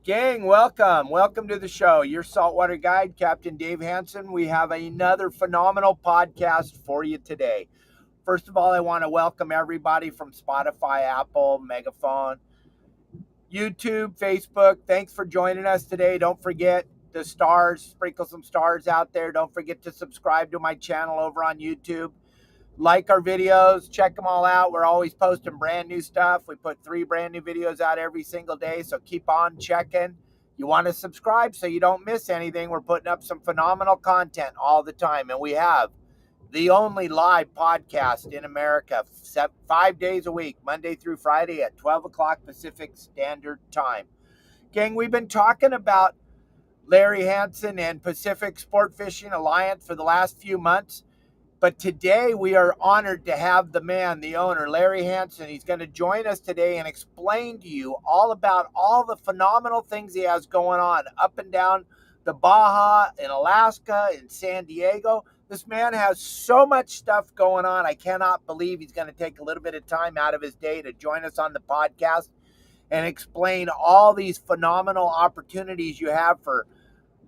Gang, welcome. Welcome to the show. Your saltwater guide, Captain Dave Hansen. We have another phenomenal podcast for you today. First of all, I want to welcome everybody from Spotify, Apple, Megaphone, YouTube, Facebook. Thanks for joining us today. Don't forget the stars, sprinkle some stars out there. Don't forget to subscribe to my channel over on YouTube. Like our videos, check them all out. We're always posting brand new stuff. We put 3 brand new videos out every single day, so keep on checking. You want to subscribe so you don't miss anything. We're putting up some phenomenal content all the time, and we have the only live podcast in America 5 days a week, Monday through Friday at 12 o'clock Pacific Standard Time. Gang, we've been talking about Larry Hansen and Pacific Sportfishing Alliance for the last few months. But today we are honored to have the man, the owner, Larry Hansen. He's going to join us today and explain to you all about all the phenomenal things he has going on up and down the Baja, in Alaska, in San Diego. This man has so much stuff going on. I cannot believe he's going to take a little bit of time out of his day to join us on the podcast and explain all these phenomenal opportunities you have for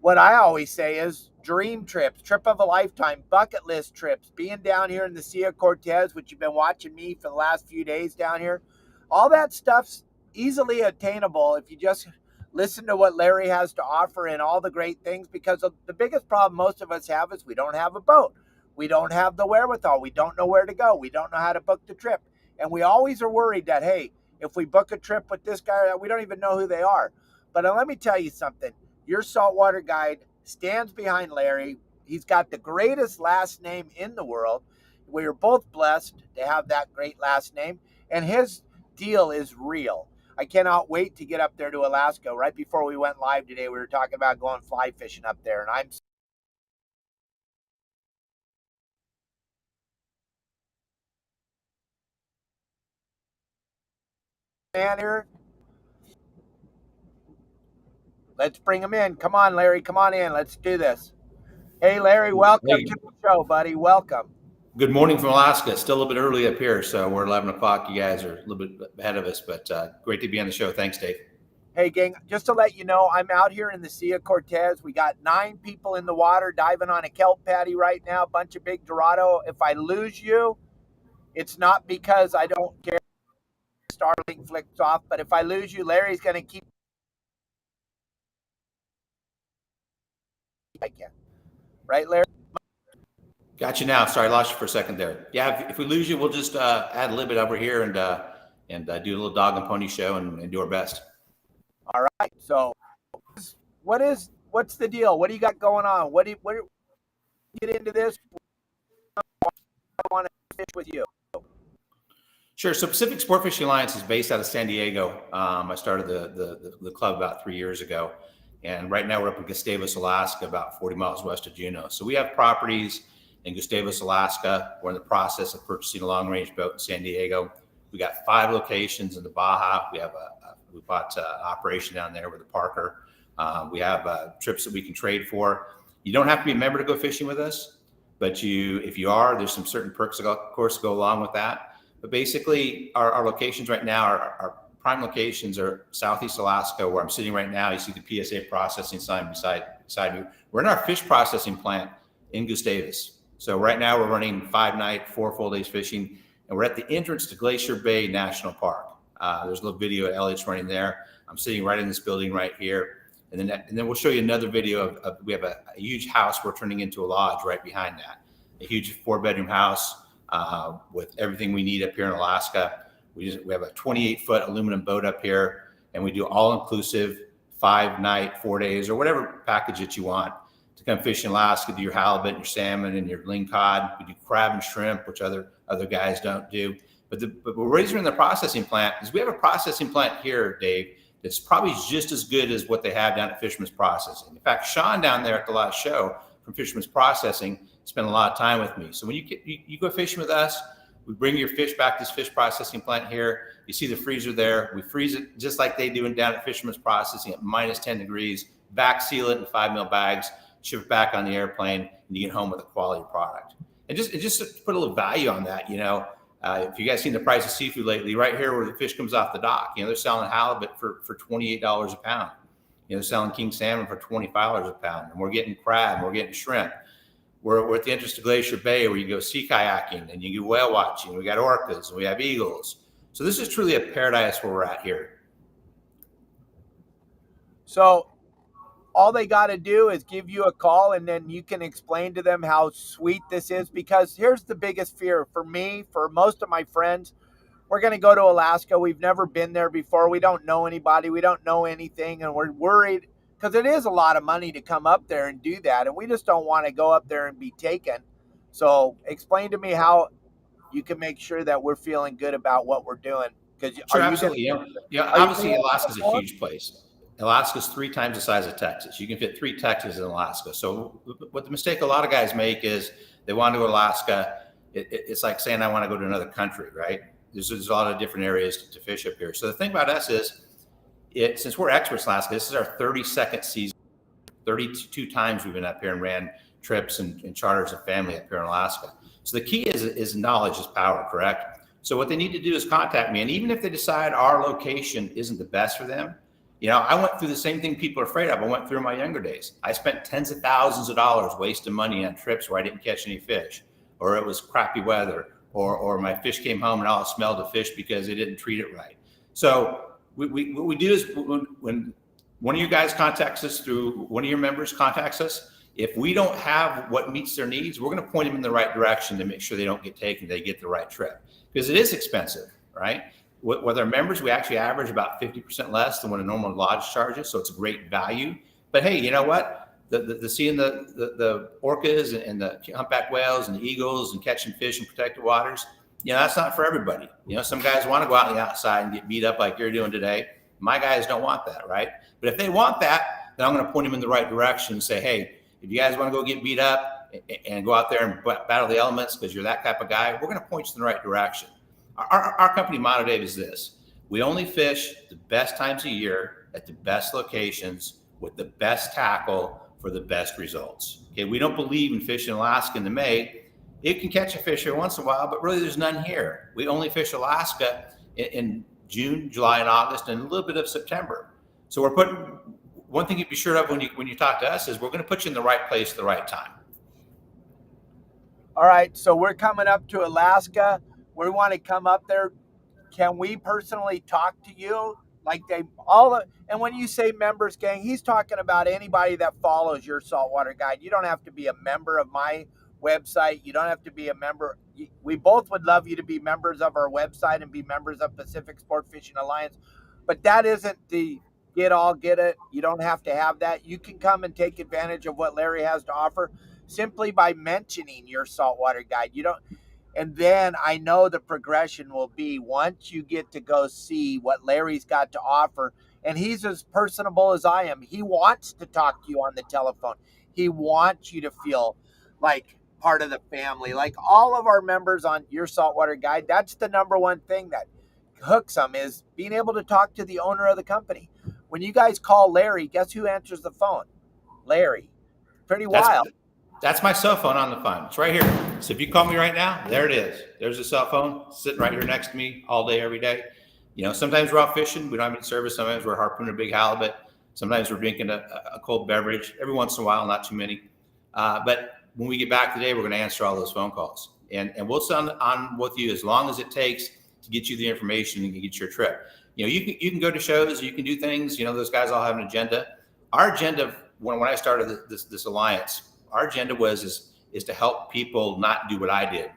what I always say is dream trips, trip of a lifetime, bucket list trips, being down here in the Sea of Cortez, which you've been watching me for the last few days down here. All that stuff's easily attainable if you just listen to what Larry has to offer and all the great things, because the biggest problem most of us have is we don't have a boat. We don't have the wherewithal. We don't know where to go. We don't know how to book the trip. And we always are worried that, hey, if we book a trip with this guy, we don't even know who they are. But let me tell you something. Your saltwater guide stands behind Larry. He's got the greatest last name in the world. We are both blessed to have that great last name, and his deal is real. I cannot wait to get up there to Alaska. Right before we went live today, we were talking about going fly fishing up there, and I'm man here. Let's bring him in. Come on, Larry. Come on in. Let's do this. Hey, Larry, welcome to the show, buddy. Welcome. Good morning from Alaska. Still a little bit early up here, so we're 11 o'clock. You guys are a little bit ahead of us, but great to be on the show. Thanks, Dave. Hey, gang, just to let you know, I'm out here in the Sea of Cortez. We got 9 people in the water diving on a kelp patty right now, a bunch of big Dorado. If I lose you, it's not because I don't care. Starlink flicks off, but if I lose you, Larry's going to keep. I can. Right, Larry? Got you now. Sorry, I lost you for a second there. Yeah, if we lose you, we'll just add a little bit over here and do a little dog and pony show and do our best. All right. So, what's the deal? What do you got going on? What do you get into this? I want to fish with you. Sure. So Pacific Sportfishing Alliance is based out of San Diego. I started the club about 3 years ago, and right now we're up in Gustavus, Alaska, about 40 miles west of Juneau. So we have properties in Gustavus, Alaska. We're in the process of purchasing a long-range boat in San Diego. We got 5 locations in the Baja. We bought an operation down there with a Parker. We have trips that we can trade for. You don't have to be a member to go fishing with us, but if you are, there's some certain perks, of course, go along with that. But basically, our locations right now, our prime locations are Southeast Alaska, where I'm sitting right now. You see the PSA processing sign beside me. We're in our fish processing plant in Gustavus. So right now we're running 5-night, 4 full days fishing, and we're at the entrance to Glacier Bay National Park. There's a little video of Elliot's running there. I'm sitting right in this building right here. And then we'll show you another video of we have a huge house we're turning into a lodge right behind that. A huge 4-bedroom house with everything we need up here in Alaska. We have a 28-foot aluminum boat up here, and we do all-inclusive 5-night, 4 days, or whatever package that you want to come fish in Alaska. Do your halibut and your salmon and your lingcod. We do crab and shrimp, which other guys don't do. But what we're raising in the processing plant is we have a processing plant here, Dave, that's probably just as good as what they have down at Fisherman's Processing. In fact, Sean down there at the last show from Fisherman's Processing spent a lot of time with me. So when you go fishing with us, we bring your fish back to this fish processing plant here. You see the freezer there. We freeze it just like they do down at Fisherman's Processing at minus 10 degrees, back seal it in 5-mil bags, ship it back on the airplane, and you get home with a quality product. And just to put a little value on that, if you guys seen the price of seafood lately, right here where the fish comes off the dock, they're selling halibut for $28 a pound. selling king salmon for $25 a pound, and we're getting crab, and we're getting shrimp. We're at the entrance to Glacier Bay, where you go sea kayaking and you go whale watching. We got orcas and we have eagles. So this is truly a paradise where we're at here. So all they got to do is give you a call, and then you can explain to them how sweet this is. Because here's the biggest fear for me, for most of my friends. We're going to go to Alaska. We've never been there before. We don't know anybody. We don't know anything. And we're worried because it is a lot of money to come up there and do that. And we just don't want to go up there and be taken. So explain to me how you can make sure that we're feeling good about what we're doing. Sure, absolutely. Obviously, Alaska's a huge place. Alaska's 3 times the size of Texas. You can fit 3 Texas in Alaska. So what the mistake a lot of guys make is they want to go to Alaska. It's like saying, I want to go to another country, right? There's a lot of different areas to fish up here. So the thing about us is, since we're experts in Alaska, this is our 32nd season. 32 times we've been up here and ran trips and charters of family up here in Alaska. So the key is knowledge is power, correct? So what they need to do is contact me. And even if they decide our location isn't the best for them, I went through the same thing people are afraid of. I went through in my younger days. I spent tens of thousands of dollars wasting money on trips where I didn't catch any fish, or it was crappy weather, or my fish came home and all it smelled of fish because they didn't treat it right. So what we do is when one of you guys contacts us, through one of your members contacts us, if we don't have what meets their needs, we're going to point them in the right direction to make sure they don't get taken, they get the right trip, because it is expensive, right? With our members, we actually average about 50% less than what a normal lodge charges. So it's a great value. But hey, you know what? The seeing the orcas and the humpback whales and the eagles and catching fish in protected waters, that's not for everybody. Some guys want to go out on the outside and get beat up like you're doing today. My guys don't want that, right? But if they want that, then I'm going to point them in the right direction and say, hey, if you guys want to go get beat up and go out there and battle the elements because you're that type of guy, we're going to point you in the right direction. Our company motto, Dave, is this: we only fish the best times of year at the best locations with the best tackle for the best results. Okay, we don't believe in fishing Alaska in the May. You can catch a fish here once in a while, but really there's none here. We only fish Alaska in June, July, and August, and a little bit of September. So we're putting one thing you be sure of when you talk to us is we're going to put you in the right place at the right time. All right, so we're coming up to Alaska. We want to come up there. Can we personally talk to you? And when you say members, gang, he's talking about anybody that follows your Saltwater Guide. You don't have to be a member of my website. You don't have to be a member. We both would love you to be members of our website and be members of Pacific Sportfishing Alliance. But that isn't the get it. You don't have to have that. You can come and take advantage of what Larry has to offer simply by mentioning your Saltwater Guide. And then I know the progression will be, once you get to go see what Larry's got to offer, and he's as personable as I am. He wants to talk to you on the telephone. He wants you to feel like part of the family. Like all of our members on your Saltwater Guide, that's the number one thing that hooks them, is being able to talk to the owner of the company. When you guys call Larry, guess who answers the phone? Larry. Pretty wild. That's my cell phone on the phone. It's right here. So if you call me right now, there it is. There's a cell phone sitting right here next to me all day, every day. Sometimes we're out fishing. We don't have any service. Sometimes we're harpooning a big halibut. Sometimes we're drinking a cold beverage. Every once in a while, not too many. But when we get back today, we're going to answer all those phone calls. And we'll stay on with you as long as it takes to get you the information and get your trip. You can go to shows, you can do things. Those guys all have an agenda. Our agenda, when I started this alliance, our agenda is to help people not do what I did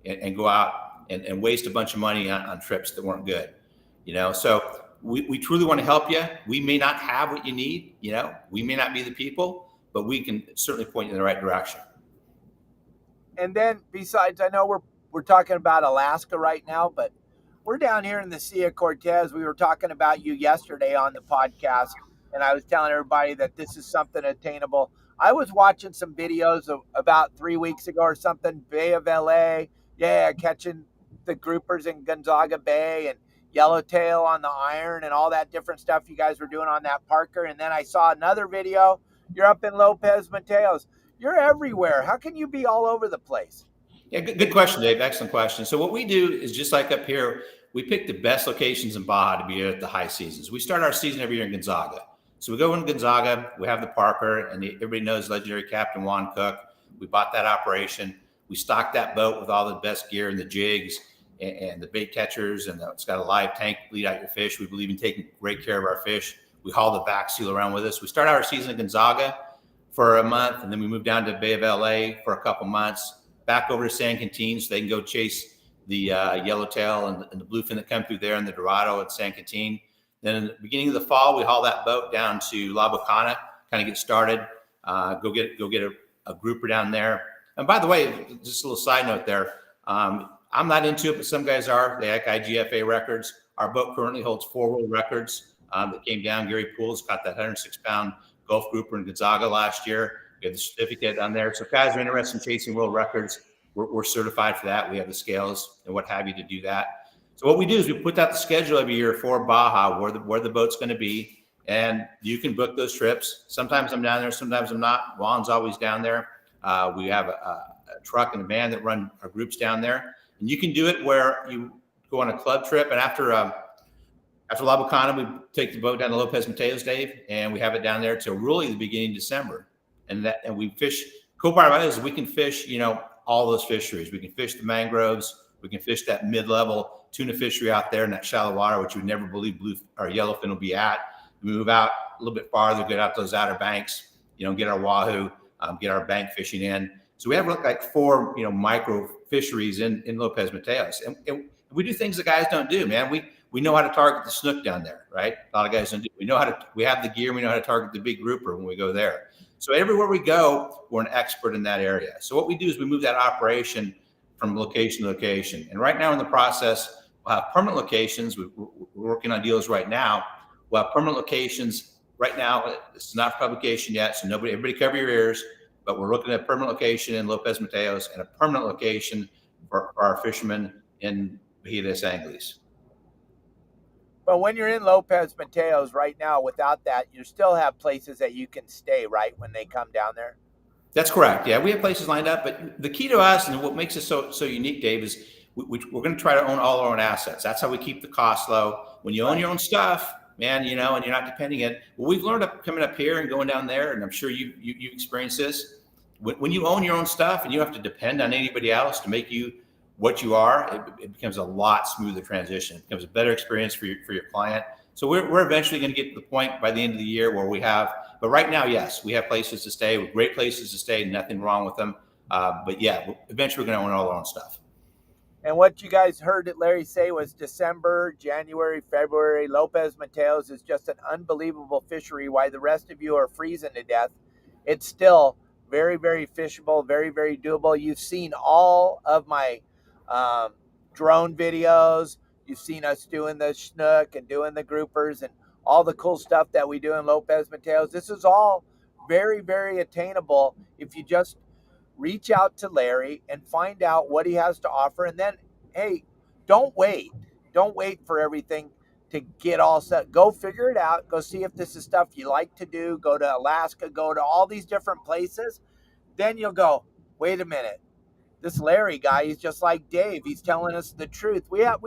and go out and waste a bunch of money on trips that weren't good. So we truly want to help you. We may not have what you need. We may not be the people, but we can certainly point you in the right direction. And then besides, I know we're talking about Alaska right now, but we're down here in the Sea of Cortez. We were talking about you yesterday on the podcast, and I was telling everybody that this is something attainable. I was watching some videos of about 3 weeks ago or something, Bay of LA, catching the groupers in Gonzaga Bay and yellowtail on the iron and all that different stuff you guys were doing on that Parker. And then I saw another video. You're up in Lopez Mateos. You're everywhere. How can you be all over the place? Yeah, good question, Dave. Excellent question. So what we do is just like up here, we pick the best locations in Baja to be at the high seasons. We start our season every year in Gonzaga. So we go in Gonzaga, we have the Parker, and everybody knows legendary Captain Juan Cook. We bought that operation. We stocked that boat with all the best gear and the jigs and the bait catchers, and it's got a live tank to lead out your fish. We believe in taking great care of our fish. We haul the vac seal around with us. We start our season in Gonzaga for a month, and then we move down to Bay of LA for a couple months, back over to San Quintin so they can go chase the yellowtail and the bluefin that come through there in the Dorado at San Quintin. Then in the beginning of the fall, we haul that boat down to La Bocana, kind of get started, go get a grouper down there. And by the way, just a little side note there, I'm not into it, but some guys are. They like IGFA records. Our boat currently holds 4 world records that came down. Gary Pools caught that 106-pound Gulf grouper in Gonzaga last year. We have the certificate on there. So if guys are interested in chasing world records, we're certified for that. We have the scales and what have you to do that. So what we do is we put out the schedule every year for Baja, where the boat's going to be, and you can book those trips. Sometimes I'm down there, sometimes I'm not. Juan's always down there. We have a truck and a van that run our groups down there, and you can do it where you go on a club trip, and after La Bocana, we take the boat down to Lopez Mateos, Dave, and we have it down there till really the beginning of December, and we fish. Cool part about it is we can fish, all those fisheries. We can fish the mangroves. We can fish that mid-level tuna fishery out there in that shallow water, which you would never believe blue or yellowfin will be at. We move out a little bit farther, get out those outer banks, get our wahoo, get our bank fishing in. So we have like 4, micro fisheries in Lopez Mateos. And we do things that guys don't do, man. We know how to target the snook down there, right? A lot of guys don't do. We have the gear. We know how to target the big grouper when we go there. So everywhere we go, we're an expert in that area. So what we do is we move that operation from location to location. And right now in the process, we'll have permanent locations. We're working on deals right now. We'll have permanent locations right now. This is not for publication yet, so everybody cover your ears. But we're looking at a permanent location in Lopez Mateos and a permanent location for our fishermen in Bahia de San Luis. But when you're in Lopez Mateos right now, without that, you still have places that you can stay, right, when they come down there? That's correct. Yeah, we have places lined up. But the key to us and what makes us so unique, Dave, is we're going to try to own all our own assets. That's how we keep the costs low. When you own your own stuff, man, and you're not depending it. Well, we've learned coming up here and going down there, and I'm sure you experienced this. When you own your own stuff and you have to depend on anybody else to make you what you are, it becomes a lot smoother transition. It becomes a better experience for your client. So we're eventually going to get to the point by the end of the year where we have, but right now, yes, we have places to stay, great places to stay, nothing wrong with them. But yeah, eventually we're going to own all our own stuff. And what you guys heard Larry say was December, January, February, Lopez Mateos is just an unbelievable fishery. While the rest of you are freezing to death, it's still very, very fishable, very, very doable. You've seen all of my drone videos. You've seen us doing the snook and doing the groupers and all the cool stuff that we do in Lopez Mateos. This is all very, very attainable if you just reach out to Larry and find out what he has to offer. And then, hey, don't wait. Don't wait for everything to get all set. Go figure it out. Go see if this is stuff you like to do. Go to Alaska. Go to all these different places. Then you'll go, wait a minute. This Larry guy, he's just like Dave. He's telling us the truth. We're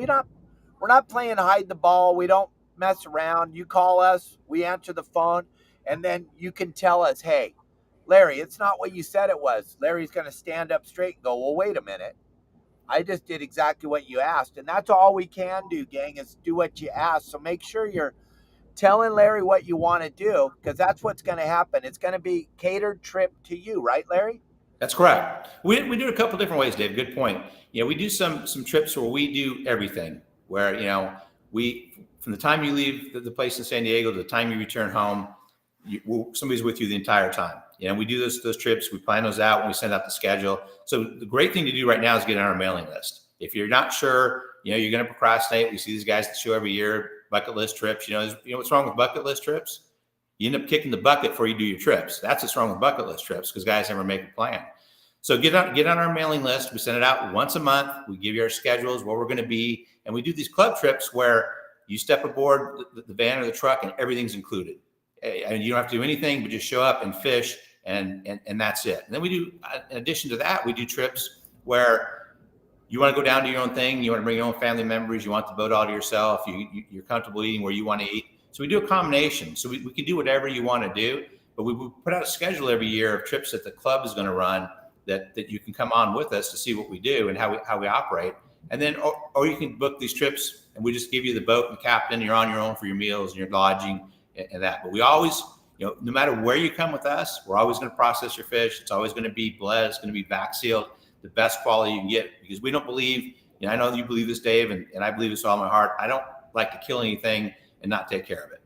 not playing hide the ball. We don't mess around. You call us, we answer the phone, and then you can tell us, hey, Larry, it's not what you said it was. Larry's going to stand up straight and go, well, wait a minute. I just did exactly what you asked. And that's all we can do, gang, is do what you ask. So make sure you're telling Larry what you want to do, because that's what's going to happen. It's going to be catered trip to you, right, Larry? That's correct. We do it a couple different ways, Dave. Good point. We do some trips where we do everything, where, we, from the time you leave the place in San Diego to the time you return home, somebody's with you the entire time. We do those trips. We plan those out when we send out the schedule. So the great thing to do right now is get on our mailing list. If you're not sure, you're going to procrastinate. We see these guys that show every year, bucket list trips. You know what's wrong with bucket list trips? You end up kicking the bucket before you do your trips. That's what's wrong with bucket list trips, because guys never make a plan. So get on our mailing list. We send it out once a month. We give you our schedules, where we're going to be. And we do these club trips where you step aboard the van or the truck and everything's included. And you don't have to do anything but just show up and fish, and that's it. And then we do, in addition to that, we do trips where you want to go down to your own thing. You want to bring your own family members. You want the boat all to yourself. You're comfortable eating where you want to eat. So we do a combination. So we can do whatever you want to do, but we put out a schedule every year of trips that the club is going to run that you can come on with us to see what we do and how we operate. And then, or you can book these trips and we just give you the boat and the captain. You're on your own for your meals and your lodging and that. But we always, no matter where you come with us, we're always going to process your fish. It's always going to be bled. It's going to be vac sealed, the best quality you can get, because we don't believe, I know you believe this, Dave, and I believe this with all my heart. I don't like to kill anything and not take care of it.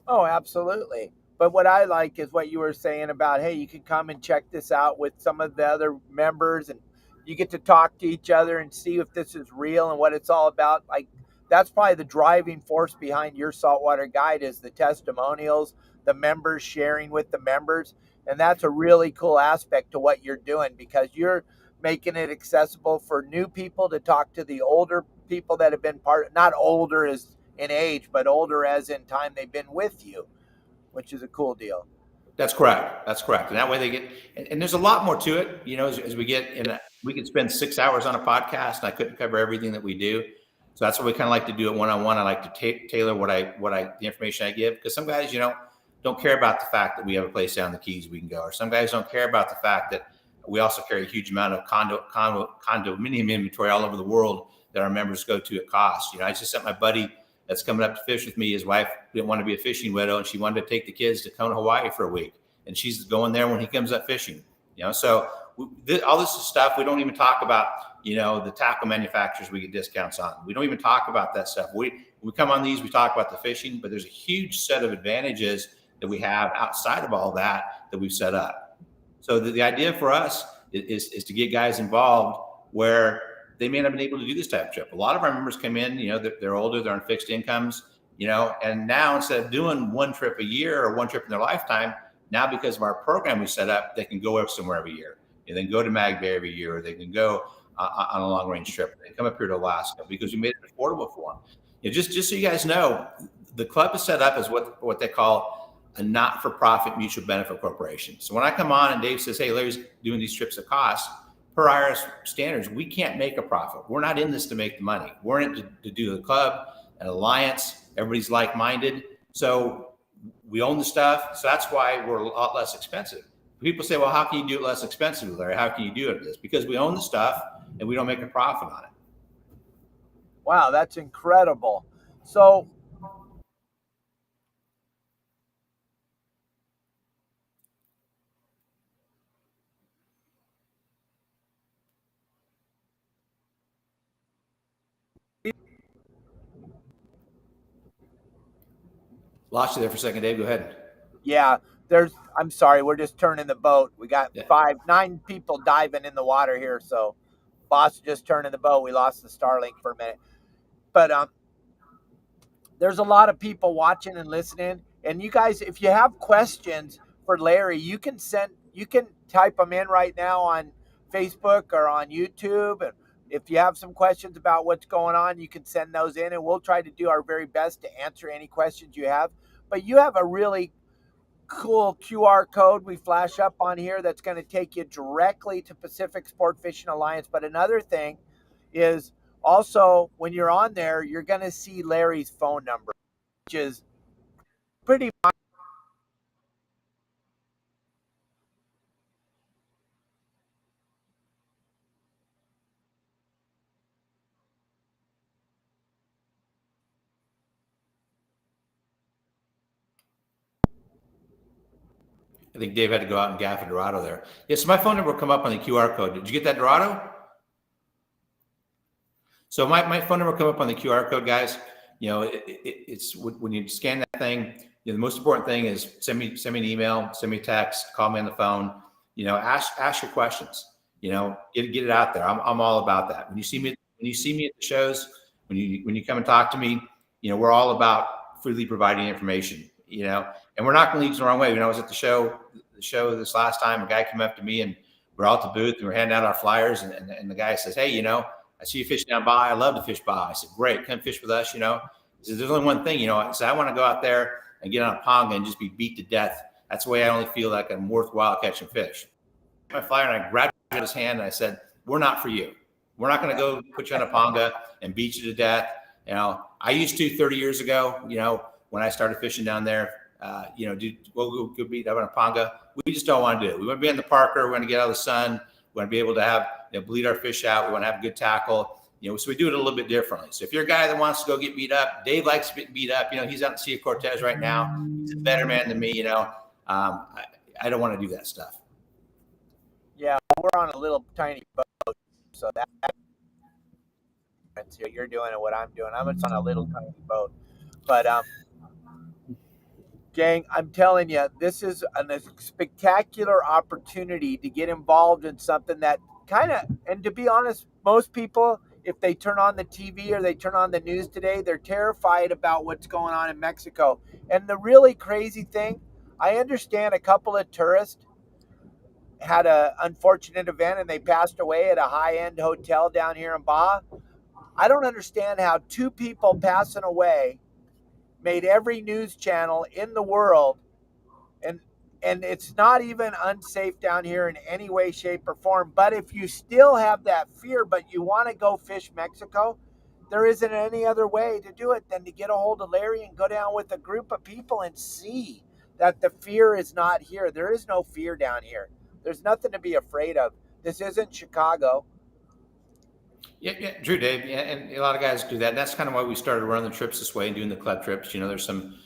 Oh, absolutely. But what I like is what you were saying about, hey, you can come and check this out with some of the other members and you get to talk to each other and see if this is real and what it's all about. Like, that's probably the driving force behind your saltwater guide is the testimonials, the members sharing with the members. And that's a really cool aspect to what you're doing, because you're making it accessible for new people to talk to the older people that have been not older as in age, but older as in time they've been with you, which is a cool deal. That's correct. That's correct. And that way they get, and there's a lot more to it, as we get in, we could spend 6 hours on a podcast and I couldn't cover everything that we do. So that's what we kind of like to do it one-on-one. I like to tailor the information I give, because some guys, don't care about the fact that we have a place down the Keys we can go, or some guys don't care about the fact that we also carry a huge amount of condominium inventory all over the world that our members go to at cost. I just sent my buddy that's coming up to fish with me. His wife didn't want to be a fishing widow, and she wanted to take the kids to Kona, Hawaii for a week, and she's going there when he comes up fishing. So all this stuff we don't even talk about. The tackle manufacturers we get discounts on. We don't even talk about that stuff. We come on these, we talk about the fishing, but there's a huge set of advantages that we have outside of all that we've set up. So the idea for us is to get guys involved where they may not have been able to do this type of trip. A lot of our members come in, they're older, they're on fixed incomes, and now instead of doing one trip a year or one trip in their lifetime, now because of our program we set up, they can go up somewhere every year. They can go to Mag Bay every year, or they can go on a long range trip. They come up here to Alaska because we made it affordable for them. Just so you guys know, the club is set up as what they call a not-for-profit mutual benefit corporation. So when I come on and Dave says, hey, Larry's doing these trips at cost, per IRS standards, we can't make a profit. We're not in this to make the money. We're in it to do the club, an alliance. Everybody's like-minded. So we own the stuff. So that's why we're a lot less expensive. People say, well, how can you do it less expensive, Larry? How can you do it this? Because we own the stuff and we don't make a profit on it. Wow, that's incredible. So Lost you there for a second, Dave. Go ahead. yeah, I'm sorry, we're just turning the boat. We got 9 people diving in the water here, so boss just turning the boat. We lost the Starlink for a minute. But there's a lot of people watching and listening. And you guys, if you have questions for Larry, you can type them in right now on Facebook or on YouTube. And if you have some questions about what's going on, you can send those in and we'll try to do our very best to answer any questions you have. But you have a really cool QR code we flash up on here that's going to take you directly to Pacific Sport Fishing Alliance. But another thing is also when you're on there, you're going to see Larry's phone number, which is pretty much. I think Dave had to go out and gaff a Dorado there. Yes, my phone number will come up on the QR code. Did you get that, Dorado? So my phone number will come up on the QR code, guys. It's when you scan that thing, the most important thing is send me an email, send me a text, call me on the phone. Ask your questions. Get it out there. I'm all about that. When you see me at the shows, when you come and talk to me, we're all about freely providing information. And we're not going to lead you the wrong way. When I was at the show this last time, a guy came up to me and we're all at the booth and we're handing out our flyers, and the guy says, hey, I see you fishing down by. I love to fish by. I said, great, come fish with us. He said, there's only one thing, I said, I want to go out there and get on a ponga and just be beat to death. That's the way I only feel like I'm worthwhile catching fish. My flyer and I grabbed his hand and I said, we're not for you. We're not going to go put you on a ponga and beat you to death. I used to 30 years ago, when I started fishing down there, we'll go beat up on a panga. We just don't want to do it. We want to be in the Parker. We want to get out of the sun. We want to be able to have, bleed our fish out. We want to have good tackle. So we do it a little bit differently. So if you're a guy that wants to go get beat up, Dave likes to get beat up. He's out in Sea of Cortez right now. He's a better man than me. I don't want to do that stuff. Yeah, we're on a little tiny boat, so that you're doing and what I'm doing. I'm on a little tiny boat, but gang, I'm telling you, this is a spectacular opportunity to get involved in something that and to be honest, most people, if they turn on the TV or they turn on the news today, they're terrified about what's going on in Mexico. And the really crazy thing, I understand a couple of tourists had an unfortunate event and they passed away at a high-end hotel down here in Baja. I don't understand how two people passing away made every news channel in the world, and it's not even unsafe down here in any way, shape, or form. But if you still have that fear, but you want to go fish Mexico, there isn't any other way to do it than to get a hold of Larry and go down with a group of people and see that the fear is not here. There is no fear down here. There's nothing to be afraid of. This isn't Chicago. Yeah, true, Dave. Yeah, and a lot of guys do that. And that's kind of why we started running the trips this way and doing the club trips. There's some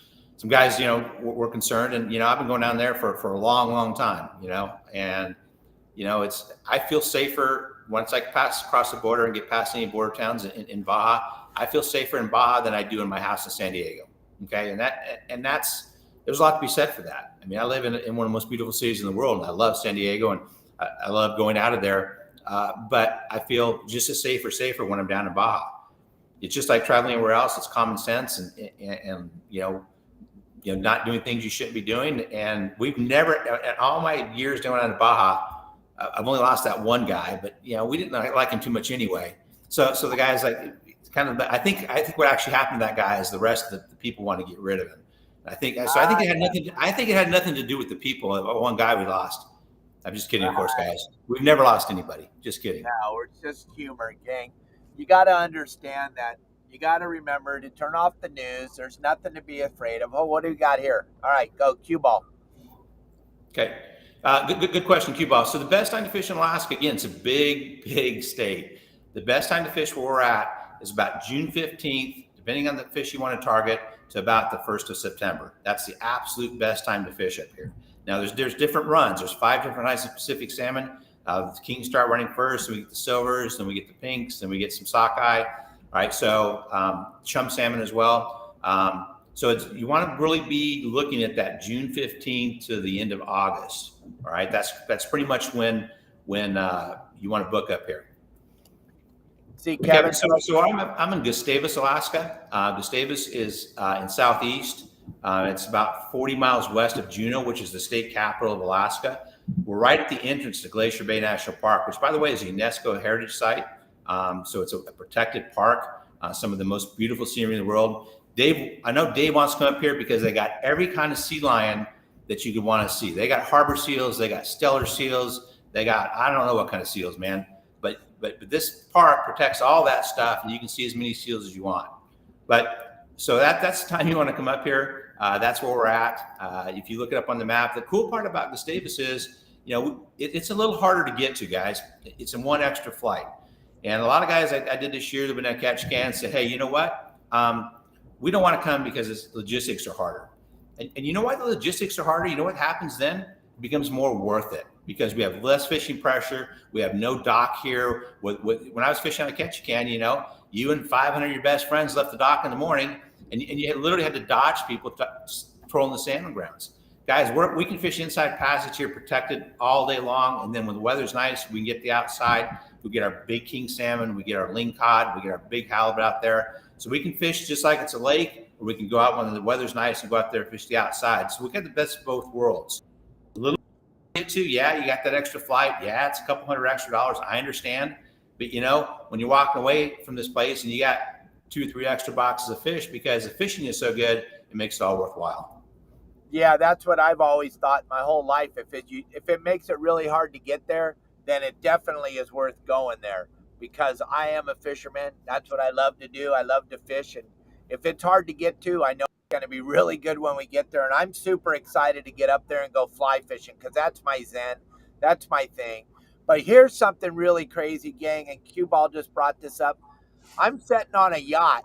guys, we're concerned, and I've been going down there for a long, long time. And I feel safer once I pass across the border and get past any border towns in Baja. I feel safer in Baja than I do in my house in San Diego. Okay, and that's there's a lot to be said for that. I mean, I live in one of the most beautiful cities in the world, and I love San Diego, and I love going out of there. But I feel just as safer when I'm down in Baja. It's just like traveling anywhere else. It's common sense, and not doing things you shouldn't be doing. And we've never, in all my years doing out of Baja, I've only lost that one guy, but we didn't like him too much anyway. So the guy's like, kind of. I think what actually happened to that guy is the rest of the people want to get rid of him. I think it had nothing. I think it had nothing to do with the people. One guy we lost. I'm just kidding, of course, guys. We've never lost anybody. Just kidding. No, it's just humor, gang. You got to understand that. You got to remember to turn off the news. There's nothing to be afraid of. Oh, what do we got here? All right, go cue ball. Okay. Good question, cue ball. So the best time to fish in Alaska, again, it's a big state. The best time to fish where we're at is about June 15th, depending on the fish you want to target, to about the 1st of September. That's the absolute best time to fish up here. Now, there's different runs. There's 5 different kinds of Pacific salmon. The kings start running first, then we get the silvers, then we get the pinks, then we get some sockeye. All right, so chum salmon as well. So you want to really be looking at that June 15th to the end of August. All right, that's pretty much when you want to book up here. See, Kevin. Okay, so I'm in Gustavus, Alaska. Gustavus is in southeast. It's about 40 miles west of Juneau, which is the state capital of Alaska. We're right at the entrance to Glacier Bay National Park, which, by the way, is a UNESCO heritage site. So it's a protected park, some of the most beautiful scenery in the world. Dave, I know Dave wants to come up here because they got every kind of sea lion that you could want to see. They got harbor seals, they got stellar seals, they got, I don't know what kind of seals, man. But this park protects all that stuff, and you can see as many seals as you want. But so that's the time you want to come up here. That's where we're at. If you look it up on the map, the cool part about Gustavus is, it's a little harder to get to, guys. It's in one extra flight. And a lot of guys I did this year that went down Ketchikan said, hey, you know what? We don't want to come because logistics are harder. And you know why the logistics are harder? You know what happens then? It becomes more worth it because we have less fishing pressure. We have no dock here. When I was fishing on Ketchikan, you and 500 of your best friends left the dock in the morning, and you literally had to dodge people trolling the salmon grounds. Guys, we can fish inside passage here, protected all day long. And then when the weather's nice, we can get the outside. We get our big king salmon, we get our ling cod, we get our big halibut out there. So we can fish just like it's a lake, or we can go out when the weather's nice and go out there and fish the outside. So we got the best of both worlds. A little bit too, yeah, you got that extra flight. Yeah, it's a couple $100 extra. I understand. But when you're walking away from this place and you got 2 or 3 extra boxes of fish because the fishing is so good, it makes it all worthwhile. Yeah, that's what I've always thought my whole life. If it makes it really hard to get there, then it definitely is worth going there, because I am a fisherman. That's what I love to do. I love to fish. And if it's hard to get to, I know going to be really good when we get there. And I'm super excited to get up there and go fly fishing because that's my zen. That's my thing. But here's something really crazy, gang. And Cue Ball just brought this up. I'm sitting on a yacht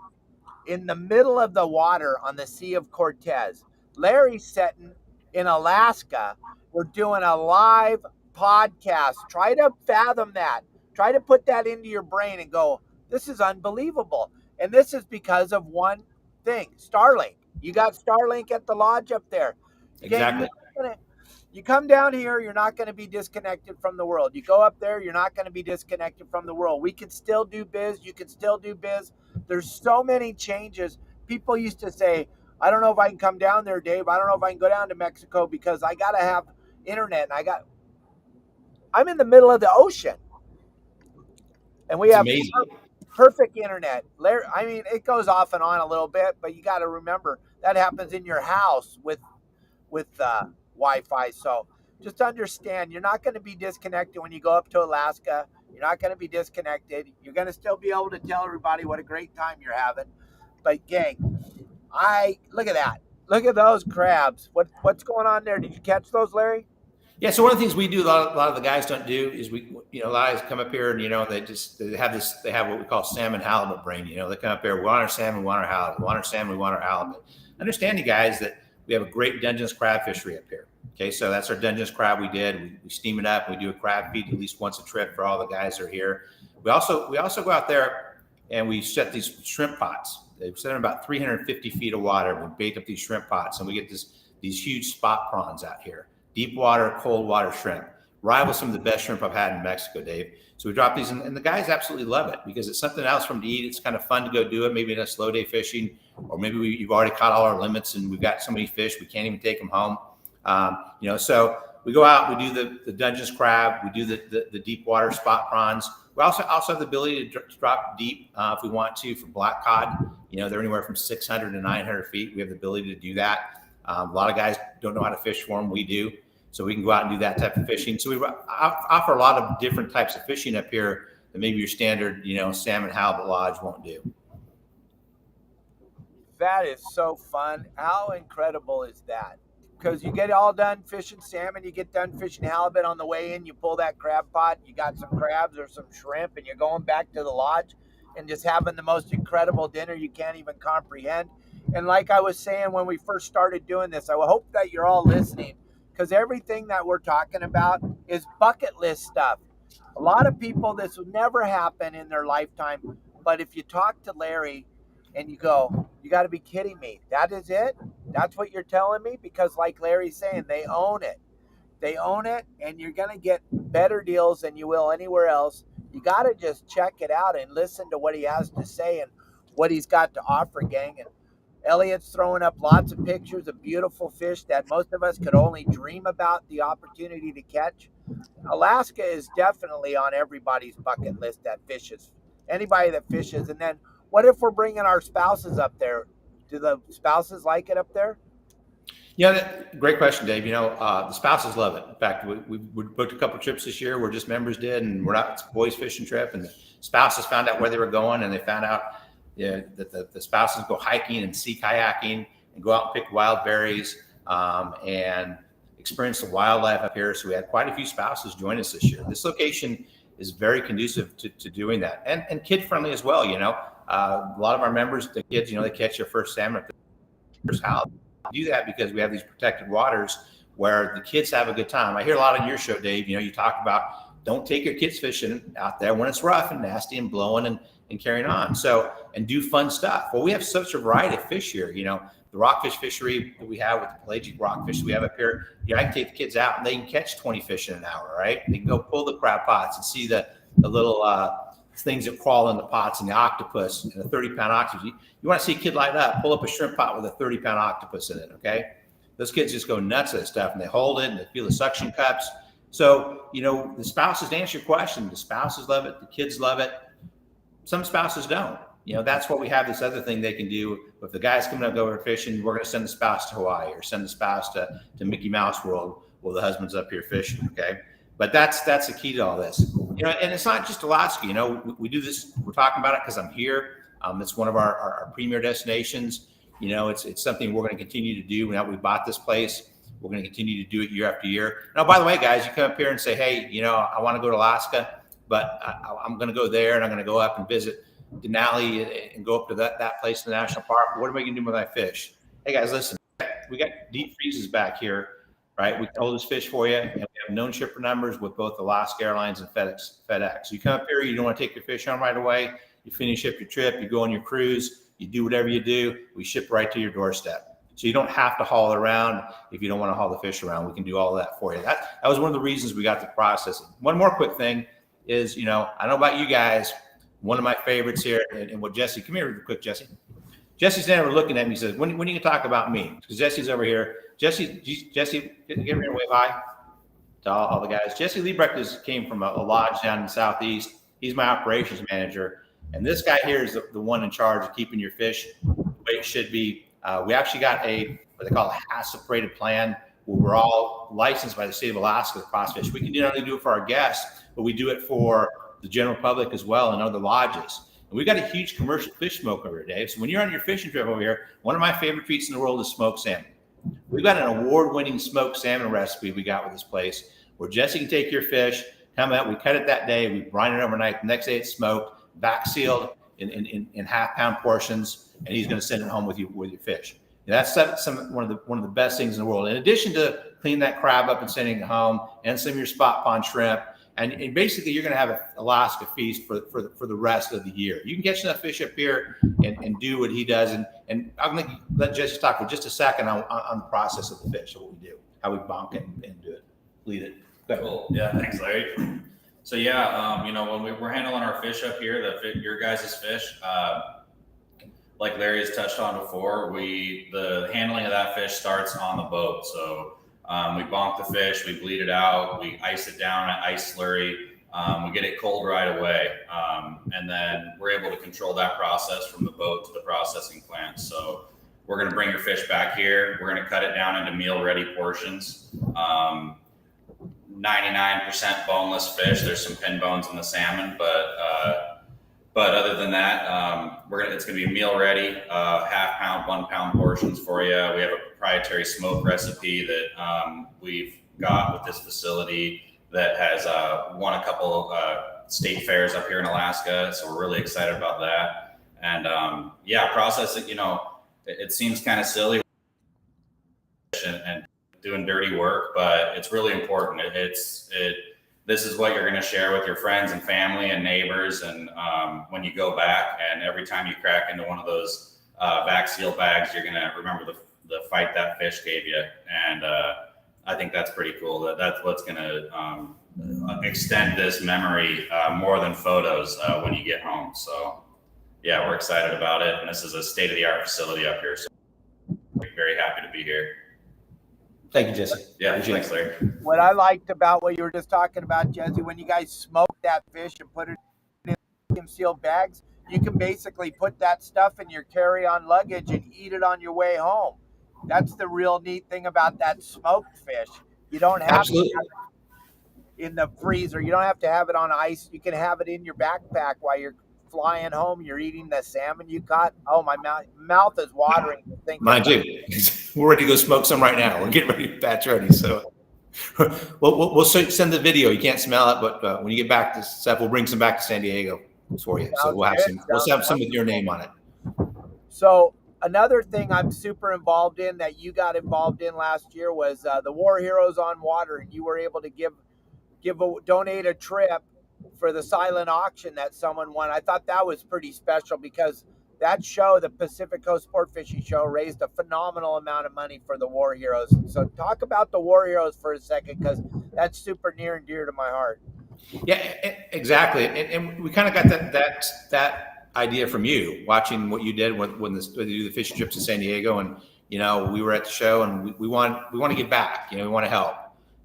in the middle of the water on the Sea of Cortez. Larry's sitting in Alaska. We're doing a live podcast. Try to fathom that. Try to put that into your brain and go, this is unbelievable. And this is because of one thing, Starlink. You got Starlink at the lodge up there. Exactly. You come down here, you're not going to be disconnected from the world. You go up there, you're not going to be disconnected from the world. We can still do biz. You can still do biz. There's so many changes. People used to say, I don't know if I can come down there, Dave. I don't know if I can go down to Mexico because I got to have internet. And I'm in the middle of the ocean. And we It's have amazing. perfect internet. I mean, it goes off and on a little bit, but you got to remember that happens in your house with Wi-Fi. So just understand, you're not going to be disconnected when you go up to Alaska. You're not going to be disconnected. You're going to still be able to tell everybody what a great time you're having. But gang, look at that. Look at those crabs. What's going on there? Did you catch those, Larry? Yeah, so one of the things we do, a lot of the guys don't do, is a lot of guys come up here and they have what we call salmon halibut brain. They come up here, we want our salmon, we want our halibut, we want our salmon, we want our halibut. Understand, you guys, that we have a great Dungeness crab fishery up here. Okay, so that's our Dungeness crab we did. We steam it up. We do a crab feed at least once a trip for all the guys that are here. We also go out there and we set these shrimp pots. They set in about 350 feet of water. We bait up these shrimp pots and we get these huge spot prawns out here. Deep water, cold water shrimp. Rival some of the best shrimp I've had in Mexico, Dave. So we drop these and the guys absolutely love it because it's something else for them to eat. It's kind of fun to go do it, maybe in a slow day fishing, or maybe you've already caught all our limits and we've got so many fish we can't even take them home. So we go out, we do the Dungeness crab, we do the deep water spot prawns. We also have the ability to drop deep if we want to for black cod. They're anywhere from 600 to 900 feet. We have the ability to do that. A lot of guys don't know how to fish for them. We do. So we can go out and do that type of fishing. So we offer a lot of different types of fishing up here that maybe your standard, salmon halibut lodge won't do. That is so fun. How incredible is that? Because you get all done fishing salmon, you get done fishing halibut on the way in, you pull that crab pot, you got some crabs or some shrimp, and you're going back to the lodge and just having the most incredible dinner you can't even comprehend. And like I was saying when we first started doing this, I hope that you're all listening because everything that we're talking about is bucket list stuff. A lot of people, this would never happen in their lifetime. But if you talk to Larry and you go, you got to be kidding me. That is it? That's what you're telling me? Because like Larry's saying, they own it. They own it, and you're going to get better deals than you will anywhere else. You got to just check it out and listen to what he has to say and what he's got to offer, gang. And Elliot's throwing up lots of pictures of beautiful fish that most of us could only dream about the opportunity to catch. Alaska is definitely on everybody's bucket list that fishes. Anybody that fishes. And then what if we're bringing our spouses up there? Do the spouses like it up there? Yeah, great question, Dave. The spouses love it. In fact, we booked a couple trips this year where just members did, and it's a boys fishing trip, and the spouses found out where they were going, and they found out that the spouses go hiking and sea kayaking and go out and pick wild berries and experience the wildlife up here. So we had quite a few spouses join us this year. This location is very conducive to doing that and kid friendly as well. A lot of our members, the kids, they catch their first salmon at the first house. Do that because we have these protected waters where the kids have a good time. I hear a lot on your show, Dave. You talk about don't take your kids fishing out there when it's rough and nasty and blowing and carrying on. So, and do fun stuff. Well, we have such a variety of fish here. The rockfish fishery that we have with the pelagic rockfish we have up here. I can take the kids out and they can catch 20 fish in an hour, right? They can go pull the crab pots and see the little things that crawl in the pots and the octopus and a 30-pound octopus. You want to see a kid light up, pull up a shrimp pot with a 30-pound octopus in it, okay? Those kids just go nuts at that stuff and they hold it and they feel the suction cups. So, the spouses, to answer your question, the spouses love it, the kids love it. Some spouses don't. That's what we have this other thing they can do. If the guy's coming up over fishing, we're going to send the spouse to Hawaii or send the spouse to Mickey Mouse World while the husband's up here fishing, okay? But that's the key to all this. And it's not just Alaska. We do this. We're talking about it because I'm here. It's one of our premier destinations. You know, it's something we're going to continue to do. Now we bought this place, we're going to continue to do it year after year. Now, by the way, guys, you come up here and say, hey, you know, I want to go to Alaska, but I'm going to go there and I'm going to go up and visit Denali and go up to that place in the national park. What am I going to do with my fish? Hey, guys, listen, we got deep freezes back here, right? We hold this fish for you, and we have known shipper numbers with both Alaska Airlines and FedEx. You come up here, you don't want to take your fish home right away. You finish up your trip, you go on your cruise, you do whatever you do, we ship right to your doorstep. So you don't have to haul it around if you don't want to haul the fish around. We can do all of that for you. That was one of the reasons we got the process. One more quick thing is, you know, I don't know about you guys, one of my favorites here, and what Jesse, come here real quick, Jesse. Jesse's never looking at me, he says, when are you talk about me? Because Jesse's over here. Jesse, get here and wave hi to all the guys. Jesse Liebrecht came from a lodge down in the Southeast. He's my operations manager. And this guy here is the one in charge of keeping your fish the way it should be. We actually got what they call a HACCP-rated plan, where we're all licensed by the state of Alaska to cross fish. We can not only do it for our guests, but we do it for the general public as well and other lodges. And we got a huge commercial fish smoke over here, Dave. So when you're on your fishing trip over here, one of my favorite treats in the world is smoked salmon. We've got an award-winning smoked salmon recipe we got with this place, where Jesse can take your fish, come out, we cut it that day, we brine it overnight, the next day it's smoked, back sealed in half-pound portions, and he's going to send it home with your fish. And that's one of the best things in the world. In addition to cleaning that crab up and sending it home, and some of your spot pond shrimp, and basically you're going to have an Alaska feast for the rest of the year. You can catch enough fish up here and do what he does. And I'm going to let Jesse talk for just a second on the process of the fish, of what we do, how we bonk it and do it, lead it. Cool. Yeah, thanks, Larry. So yeah, you know, when we're handling our fish up here, your guys' fish, like Larry has touched on before, the handling of that fish starts on the boat. So we bonk the fish, we bleed it out, we ice it down at ice slurry, we get it cold right away, and then we're able to control that process from the boat to the processing plant. So we're going to bring your fish back here. We're going to cut it down into meal-ready portions. 99% boneless fish. There's some pin bones in the salmon, but other than that, it's going to be meal ready, half-pound, 1 pound portions for you. We have a proprietary smoke recipe that we've got with this facility that has won a couple state fairs up here in Alaska. So we're really excited about that. And process it. You know, it seems kind of silly and doing dirty work, but it's really important. This is what you're going to share with your friends and family and neighbors. And when you go back, and every time you crack into one of those vac seal bags, you're going to remember the fight that fish gave you. And I think that's pretty cool. That's what's going to extend this memory more than photos when you get home. So yeah, we're excited about it. And this is a state-of-the-art facility up here. So we're very happy to be here. Thank you, Jesse. Yeah, thanks, Larry. What I liked about what you were just talking about, Jesse, when you guys smoke that fish and put it in sealed bags, you can basically put that stuff in your carry-on luggage and eat it on your way home. That's the real neat thing about that smoked fish. You don't have to have it in the freezer. You don't have to have it on ice. You can have it in your backpack while you're flying home. You're eating the salmon you caught. Oh, my mouth is watering. Mine too. We're ready to go smoke some right now. We're getting ready to batch ready. So we'll send the video. You can't smell it, but when you get back to stuff, we'll bring some back to San Diego for you. So we'll have some with your name on it. So another thing I'm super involved in that you got involved in last year was the War Heroes on Water, and you were able to donate a trip for the silent auction that someone won. I thought that was pretty special because that show, the Pacific Coast Sport Fishing Show, raised a phenomenal amount of money for the War Heroes. So talk about the War Heroes for a second, because that's super near and dear to my heart. Yeah, exactly. And we kind of got that idea from you, watching what you did when you do the fishing trips to San Diego. And, you know, we were at the show, and we want to give back. You know, we want to help.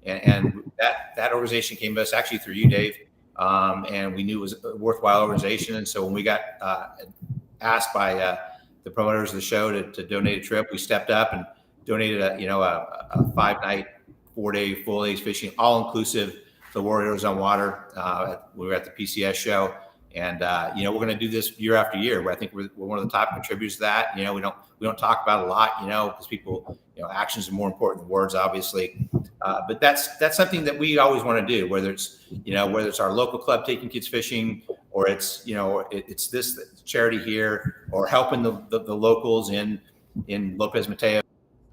And that organization came to us actually through you, Dave. And we knew it was a worthwhile organization. And so when we got asked by the promoters of the show to donate a trip, we stepped up and donated a 5-night, 4-day, full days fishing, all inclusive, the War Heroes on Water. We were at the PCS show, And we're going to do this year after year. I think we're one of the top contributors to that. We don't talk about it a lot, because people, actions are more important than words, obviously. But that's something that we always want to do, whether it's our local club taking kids fishing, or it's this charity here, or helping the locals in Lopez Mateo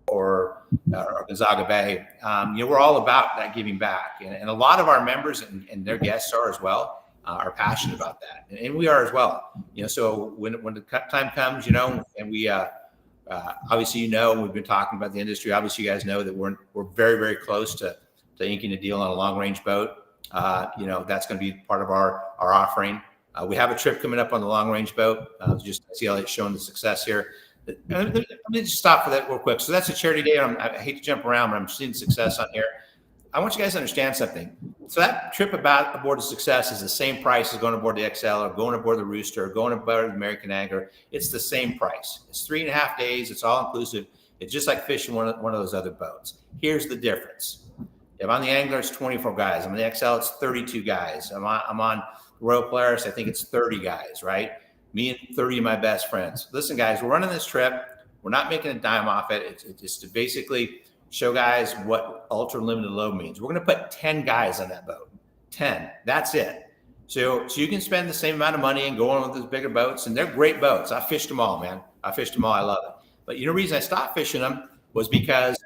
or Gonzaga Bay. We're all about that giving back, and a lot of our members and their guests are as well. Are passionate about that, and we are as well. So when the time comes, and we obviously, we've been talking about the industry. Obviously, you guys know that we're very, very close to inking a deal on a long range boat. That's going to be part of our offering. We have a trip coming up on the long range boat. Just see how it's showing the success here. Let me just stop for that real quick. So that's a charity day. I hate to jump around, but I'm seeing success on here. I want you guys to understand something. So that trip aboard the Success is the same price as going aboard the XL or going aboard the Rooster or going aboard the American Angler. It's the same price. It's 3.5 days. It's all inclusive. It's just like fishing one of those other boats. Here's the difference. If I'm the Angler, it's 24 guys. I'm on the XL, it's 32 guys. I'm on Royal Polaris, I think it's 30 guys, right? Me and 30 of my best friends. Listen, guys, we're running this trip. We're not making a dime off it. It's to basically show guys what ultra limited load means. We're going to put 10 guys on that boat. 10. That's it. So you can spend the same amount of money and go on with those bigger boats, and they're great boats. I fished them all, man. I fished them all. I love it. But the reason I stopped fishing them was because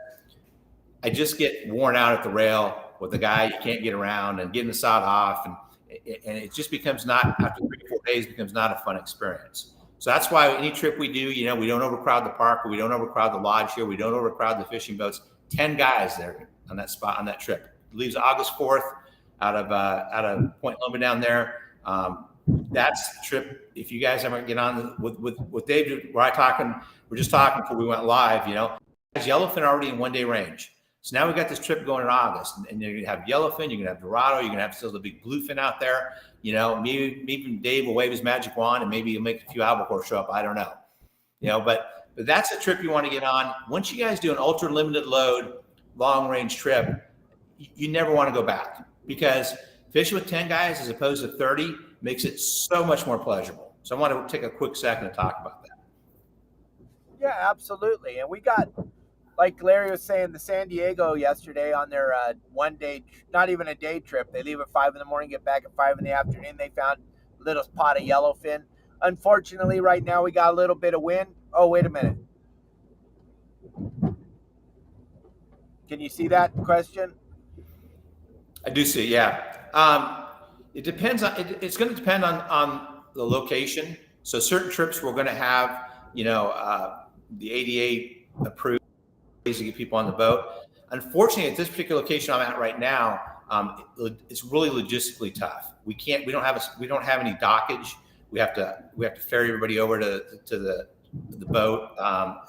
I just get worn out at the rail with the guy. You can't get around and getting the sod off, and it just becomes not, after 3 or 4 days, becomes not a fun experience. So that's why any trip we do, we don't overcrowd the park, we don't overcrowd the lodge here, we don't overcrowd the fishing boats. 10 guys there on that spot on that trip. It leaves August 4th out of Point Loma down there. That's the trip. If you guys ever get on with Dave, we're just talking before we went live. There's yellowfin already in 1 day range. So now we got this trip going in August, and you're gonna have yellowfin, you're gonna have Dorado, you're gonna have still the big bluefin out there. Maybe Dave will wave his magic wand, and maybe he'll make a few albacore show up. I don't know. But that's a trip you want to get on. Once you guys do an ultra limited load, long range trip, you never want to go back, because fishing with 10 guys as opposed to 30 makes it so much more pleasurable. So I want to take a quick second to talk about that. Yeah, absolutely. And we got, like Larry was saying, the San Diego yesterday on their 1 day, not even a day trip. They leave at 5 in the morning, get back at 5 in the afternoon. They found a little pot of yellowfin. Unfortunately, right now we got a little bit of wind. Oh, wait a minute. Can you see that question? I do see, yeah. It depends on, it's going to depend on the location. So certain trips we're going to have, the ADA approved ways to get people on the boat. Unfortunately, at this particular location I'm at right now, it's really logistically tough. We don't have any dockage. We have to ferry everybody over to the boat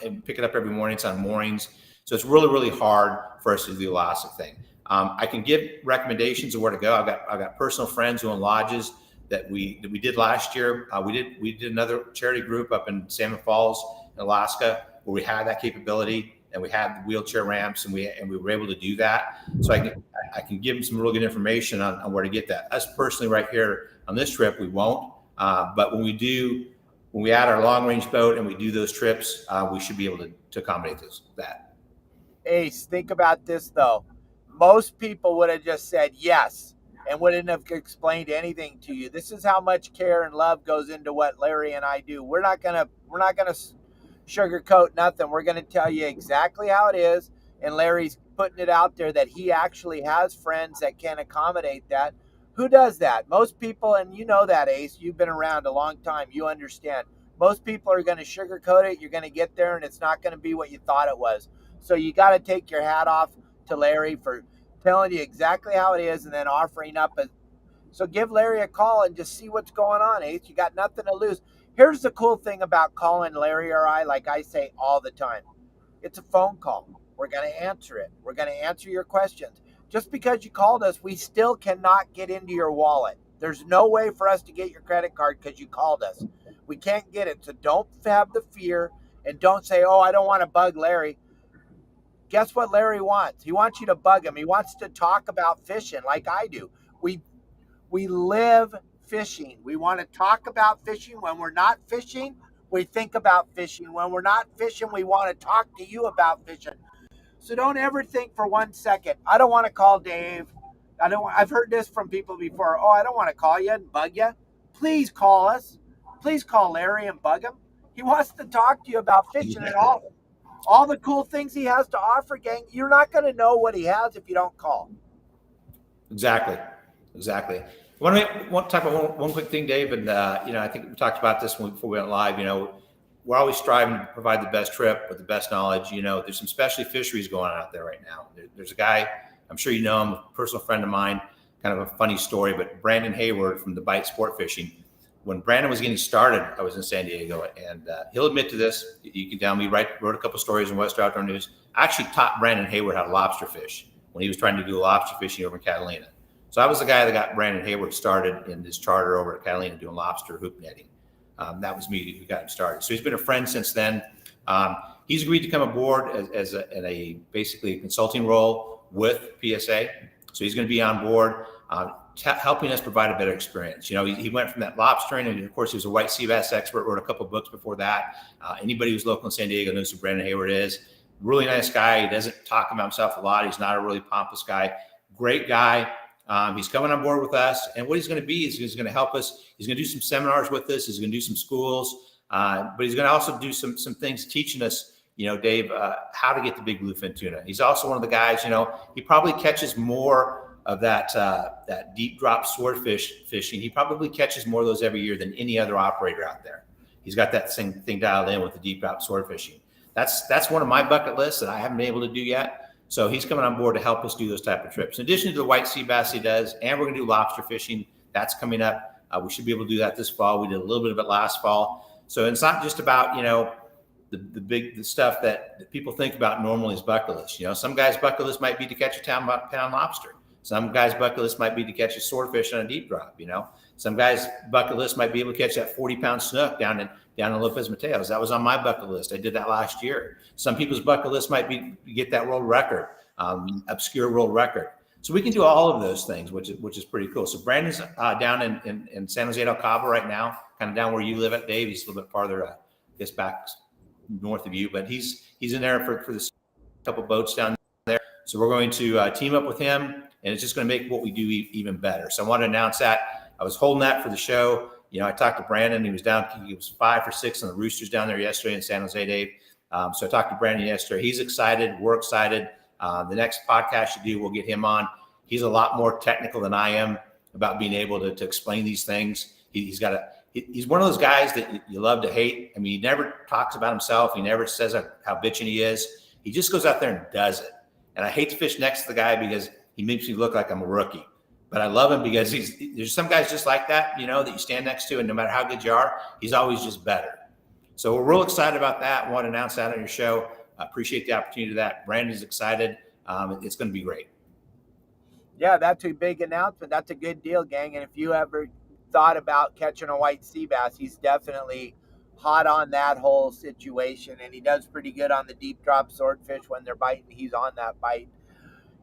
and pick it up every morning. It's on moorings. So it's really, really hard for us to do the Alaska thing. I can give recommendations of where to go. I've got personal friends who own lodges that we did last year. We did another charity group up in Salmon Falls in Alaska where we had that capability, and we had the wheelchair ramps, and we were able to do that. So I can give them some really good information on where to get that. Us personally, right here on this trip, we won't. But when we add our long range boat and we do those trips, we should be able to accommodate that. Ace, think about this though. Most people would have just said yes and wouldn't have explained anything to you. This is how much care and love goes into what Larry and I do. We're not gonna sugarcoat nothing. We're gonna tell you exactly how it is. And Larry's putting it out there that he actually has friends that can accommodate that. Who does that? Most people, and you know that, Ace, you've been around a long time. You understand. Most people are going to sugarcoat it. You're going to get there, and it's not going to be what you thought it was. So you got to take your hat off to Larry for telling you exactly how it is and then offering up. So give Larry a call and just see what's going on, Ace. You got nothing to lose. Here's the cool thing about calling Larry or I, like I say all the time. It's a phone call. We're going to answer it. We're going to answer your questions. Just because you called us, we still cannot get into your wallet. There's no way for us to get your credit card because you called us. We can't get it. So don't have the fear and don't say, oh, I don't want to bug Larry. Guess what Larry wants? He wants you to bug him. He wants to talk about fishing like I do. We live fishing. We want to talk about fishing. When we're not fishing, we think about fishing. When we're not fishing, we want to talk to you about fishing. So don't ever think for 1 second, I don't want to call Dave. I've heard this from people before. Oh, I don't want to call you and bug you. Please call us. Please call Larry and bug him. He wants to talk to you about fishing and all the cool things he has to offer, gang. You're not going to know what he has if you don't call. Exactly. I want to talk about one quick thing, Dave. And, I think we talked about this before we went live. We're always striving to provide the best trip with the best knowledge. There's some specialty fisheries going on out there right now. There's a guy, I'm sure you know him, a personal friend of mine, kind of a funny story, but Brandon Hayward from the Bite Sportfishing. When Brandon was getting started, I was in San Diego, and he'll admit to this. You can tell me, wrote a couple stories in Western Outdoor News. I actually taught Brandon Hayward how to lobster fish when he was trying to do lobster fishing over in Catalina. So I was the guy that got Brandon Hayward started in his charter over at Catalina doing lobster hoop netting. That was me who got him started. So he's been a friend since then. He's agreed to come aboard in a basically a consulting role with PSA. So he's going to be on board, helping us provide a better experience. He went from that lobstering, and of course he was a white sea bass expert, wrote a couple of books before that. Anybody who's local in San Diego knows who Brandon Hayward is. Really nice guy. He doesn't talk about himself a lot. He's not a really pompous guy. Great guy. He's coming on board with us, and what he's going to be is he's going to help us. He's going to do some seminars with us. He's going to do some schools, but he's going to also do some things teaching us, Dave, how to get the big bluefin tuna. He's also one of the guys, he probably catches more of that deep drop swordfish fishing. He probably catches more of those every year than any other operator out there. He's got that same thing dialed in with the deep drop sword fishing. That's one of my bucket lists that I haven't been able to do yet. So he's coming on board to help us do those type of trips. In addition to the white sea bass he does, and we're going to do lobster fishing. That's coming up. We should be able to do that this fall. We did a little bit of it last fall. So it's not just about, the stuff that people think about normally as bucket list. Some guys' bucket list might be to catch a pound lobster. Some guys' bucket list might be to catch a swordfish on a deep drop. Some guys' bucket list might be able to catch that 40-pound snook down in Lopez Mateos. That was on my bucket list. I did that last year. Some people's bucket list might be to get that world record, obscure world record. So we can do all of those things, which is pretty cool. So Brandon's down in San Jose del Cabo right now, kind of down where you live at, Dave. He's a little bit farther, I guess, back north of you, but he's in there for this couple boats down there. So we're going to team up with him, and it's just going to make what we do even better. So I want to announce that. I was holding that for the show. I talked to Brandon. He was 5 for 6 on the Roosters down there yesterday in San Jose, Dave. So I talked to Brandon yesterday. He's excited. We're excited. The next podcast you do, we'll get him on. He's a lot more technical than I am about being able to explain these things. He's one of those guys that you love to hate. I mean, he never talks about himself. He never says how bitching he is. He just goes out there and does it. And I hate to fish next to the guy because he makes me look like I'm a rookie. But I love him because there's some guys just like that, that you stand next to, and no matter how good you are, he's always just better. So we're real excited about that. Want to announce that on your show. I appreciate the opportunity to that. Brandon's excited. It's going to be great. Yeah, that's a big announcement. That's a good deal, gang. And if you ever thought about catching a white sea bass, he's definitely hot on that whole situation. And he does pretty good on the deep drop swordfish when they're biting. He's on that bite.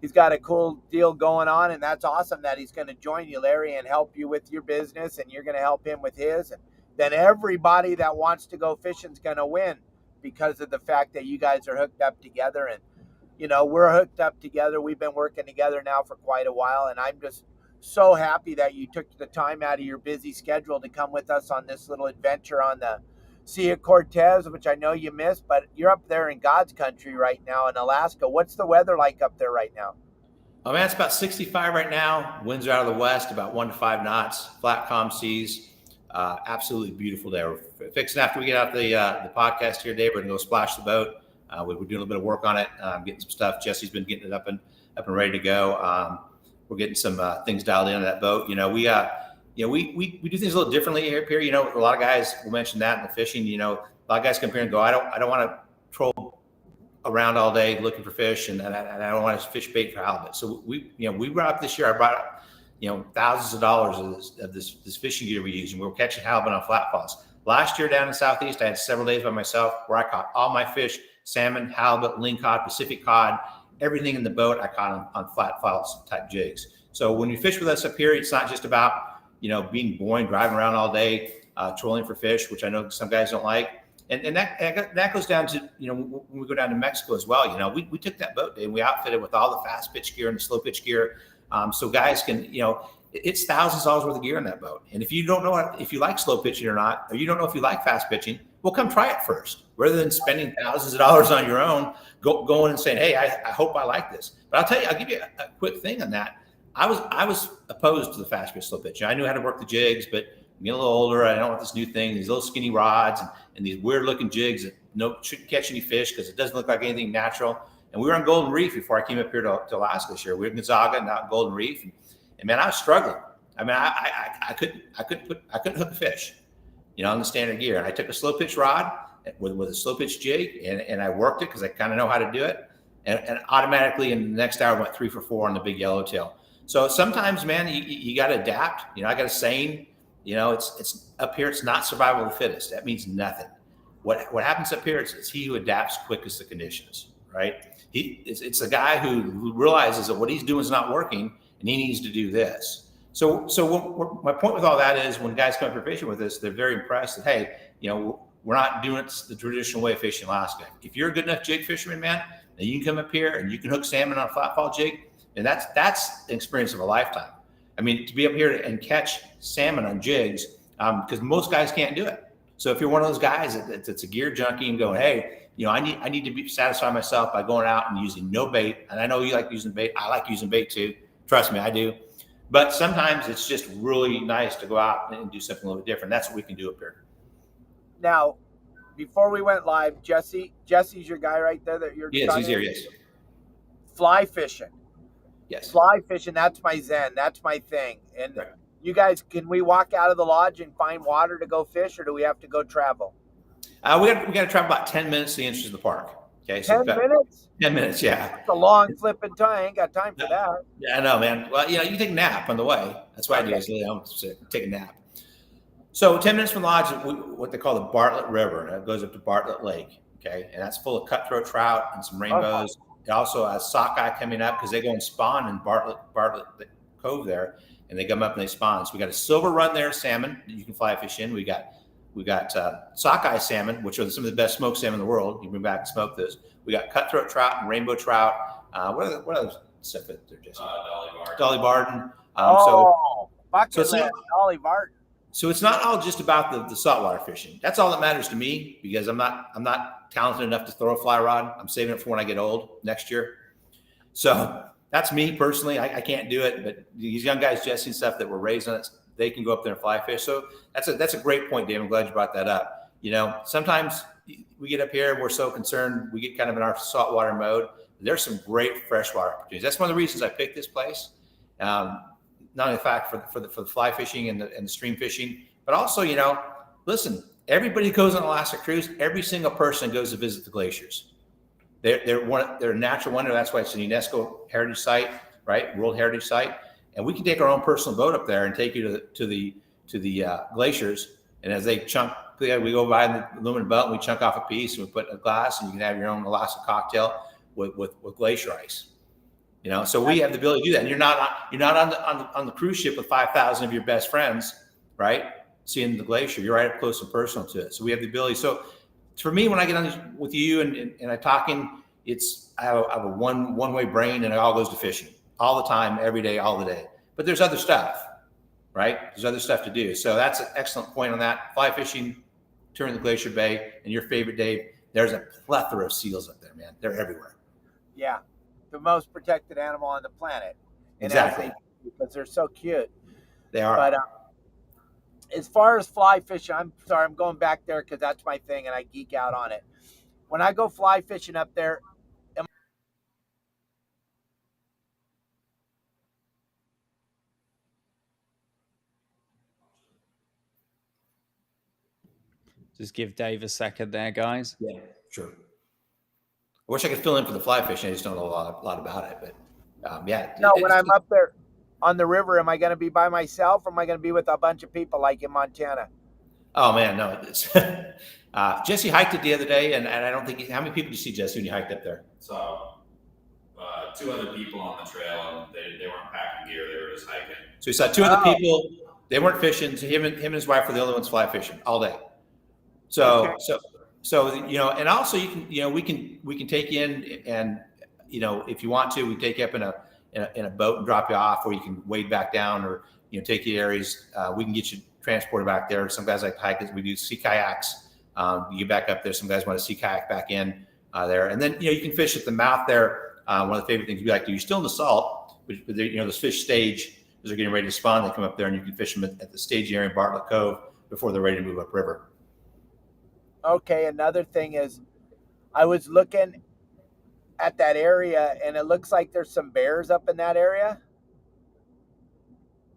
He's got a cool deal going on, and that's awesome that he's going to join you, Larry, and help you with your business, and you're going to help him with his. And then everybody that wants to go fishing is going to win because of the fact that you guys are hooked up together. And, we're hooked up together. We've been working together now for quite a while, and I'm just so happy that you took the time out of your busy schedule to come with us on this little adventure on the Sea of Cortez, which I know you missed, but you're up there in God's country right now in Alaska. What's the weather like up there right now? Oh man, it's about 65 right now. Winds are out of the west, about 1 to 5 knots, flat calm seas. Absolutely beautiful day. We're fixing after we get out the podcast here, Dave. We're gonna go splash the boat. We're doing a little bit of work on it, getting some stuff. Jesse's been getting it up and ready to go. We're getting some things dialed in on that boat. We do things a little differently here. A lot of guys will mention that in the fishing. A lot of guys come here and go, I don't want to troll around all day looking for fish, and I don't want to fish bait for halibut. So we brought up this year. I brought up thousands of dollars of this fishing gear we use, and we were catching halibut on flat falls. Last year down in Southeast, I had several days by myself where I caught all my fish: salmon, halibut, lingcod, Pacific cod, everything in the boat I caught on flat falls type jigs. So when you fish with us up here, it's not just about being boring, driving around all day, trolling for fish, which I know some guys don't like. And that goes down to, when we go down to Mexico as well. We took that boat and we outfitted with all the fast pitch gear and the slow pitch gear. So guys can, it's thousands of dollars worth of gear in that boat. And if you don't know if you like slow pitching or not, or you don't know if you like fast pitching, well, come try it first. Rather than spending thousands of dollars on your own, going and saying, hey, I hope I like this. But I'll tell you, I'll give you a quick thing on that. I was opposed to the fast pitch, slow pitch. I knew how to work the jigs, but I'm getting a little older. I don't want this new thing, these little skinny rods and these weird looking jigs that shouldn't catch any fish because it doesn't look like anything natural. And we were on Golden Reef before I came up here to Alaska this year. We were in Gonzaga, not Golden Reef. And man, I was struggling. I mean, I couldn't hook a fish, on the standard gear. And I took a slow pitch rod with a slow pitch jig and I worked it because I kind of know how to do it. And automatically in the next hour, I went 3 for 4 on the big yellowtail. So sometimes, man, you got to adapt. I got a saying, it's up here. It's not survival of the fittest. That means nothing. What happens up here is he who adapts quickest to conditions, right? It's the guy who realizes that what he's doing is not working and he needs to do this. So my point with all that is when guys come up for fishing with us, they're very impressed that, hey, we're not doing it the traditional way of fishing Alaska. If you're a good enough jig fisherman, man, then you can come up here and you can hook salmon on a flat fall jig. And that's an experience of a lifetime. I mean, to be up here and catch salmon on jigs, because most guys can't do it. So if you're one of those guys that's a gear junkie and going, hey, I need to satisfy myself by going out and using no bait. And I know you like using bait. I like using bait too. Trust me, I do. But sometimes it's just really nice to go out and do something a little bit different. That's what we can do up here. Now, before we went live, Jesse's your guy right there that you're Yes, he's here, yes. Fly fishing. Yes. Fly fishing, that's my zen. That's my thing. And right. You guys, can we walk out of the lodge and find water to go fish, or do we have to go travel? We got to travel about 10 minutes to the entrance of the park. Okay, so 10 minutes? 10 minutes, yeah. It's a long flipping time. I ain't got time for that. Yeah, I know, man. Well, you take a nap on the way. That's what I do. Is take a nap. So 10 minutes from the lodge, what they call the Bartlett River. And it goes up to Bartlett Lake. Okay, and that's full of cutthroat trout and some rainbows. Okay. It also has sockeye coming up because they go and spawn in Bartlett Cove there, and they come up and they spawn. So we got a silver run there, salmon that you can fly fish in. We got sockeye salmon, which are some of the best smoked salmon in the world. You can bring back and smoke those. We got cutthroat trout and rainbow trout. What other stuff that they're just Dolly Varden. Dolly Varden. So it's not all just about the saltwater fishing. That's all that matters to me because I'm not talented enough to throw a fly rod. I'm saving it for when I get old next year. So that's me personally. I can't do it, but these young guys, Jesse and stuff that were raised on it, they can go up there and fly fish. So that's a great point, Dave. I'm glad you brought that up. Sometimes we get up here and we're so concerned. We get kind of in our saltwater mode. There's some great freshwater opportunities. That's one of the reasons I picked this place. Not only the fact for the fly fishing and the stream fishing, but also, listen, everybody who goes on Alaska cruise, every single person goes to visit the glaciers. They're a natural wonder. That's why it's a UNESCO heritage site, right? World Heritage Site. And we can take our own personal boat up there and take you to the glaciers. And as they chunk, we go by the aluminum belt and we chunk off a piece and we put in a glass and you can have your own Alaska cocktail with glacier ice. So we have the ability to do that. And you're not on the cruise ship with 5,000 of your best friends, right? Seeing the glacier, you're right up close and personal to it. So we have the ability. So for me, when I get on with you and I'm talking, I have a one-way brain and it all goes to fishing all the time, every day, all the day. But there's other stuff, right? There's other stuff to do. So that's an excellent point on that. Fly fishing, touring the Glacier Bay, and your favorite, Dave, there's a plethora of seals up there, man. They're everywhere. Yeah. The most protected animal on the planet. Exactly. Because they're so cute. They are. But as far as fly fishing, I'm sorry, I'm going back there because that's my thing and I geek out on it. When I go fly fishing up there, just give Dave a second there, guys. Yeah, sure. I wish I could fill in for the fly fishing. I just don't know a lot about it, but yeah. No, when I'm up there on the river, am I going to be by myself or am I going to be with a bunch of people like in Montana? Oh man, no. Jesse hiked it the other day, and I don't think how many people did you see, Jesse, when you hiked up there? So 2 other people on the trail, and they weren't packing gear; they were just hiking. So we saw 2 other people. They weren't fishing. So him and his wife were the only ones fly fishing all day. So Okay. so and also you can we can take you in, and if you want to, we take you up in a boat and drop you off, or you can wade back down, or take you to areas. We can get you transported back there. Some guys like to hike. We do sea kayaks. You get back up there. Some guys want to sea kayak back in there, and then you can fish at the mouth there. One of the favorite things we like to do. You're still in the salt, but those fish stage as they're getting ready to spawn. They come up there, and you can fish them at the staging area in Bartlett Cove before they're ready to move upriver. Okay, another thing is, I was looking at that area, and it looks like there's some bears up in that area.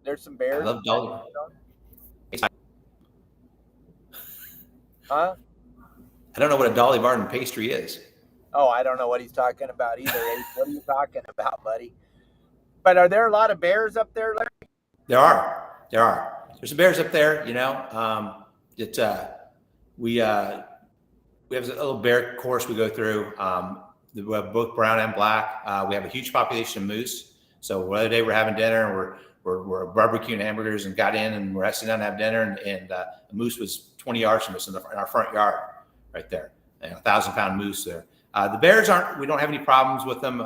There's some bears. I love Dolly. Huh? I don't know what a Dolly Varden pastry is. Oh, I don't know what he's talking about either. What are you talking about, buddy? But are there a lot of bears up there, Larry? There are. There's some bears up there. We have a little bear course we go through. We have both brown and black. We have a huge population of moose. So the other day we're having dinner, and we're barbecuing hamburgers, and got in, and we're sitting down to have dinner, and a moose was 20 yards from us in our front yard, right there. 1,000-pound moose there. The bears we don't have any problems with them.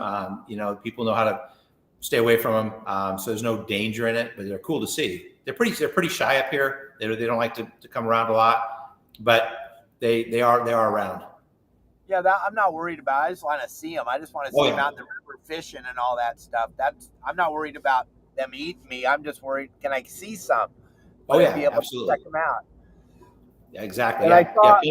People know how to stay away from them. So there's no danger in it, but they're cool to see. They're pretty shy up here. They don't like to come around a lot, but they are around. Yeah, I'm not worried about it. I just want to see them. I just want to see them out in the river fishing and all that stuff. I'm not worried about them eating me. I'm just worried, can I see some? Be able To absolutely check them out. Yeah, exactly. And I saw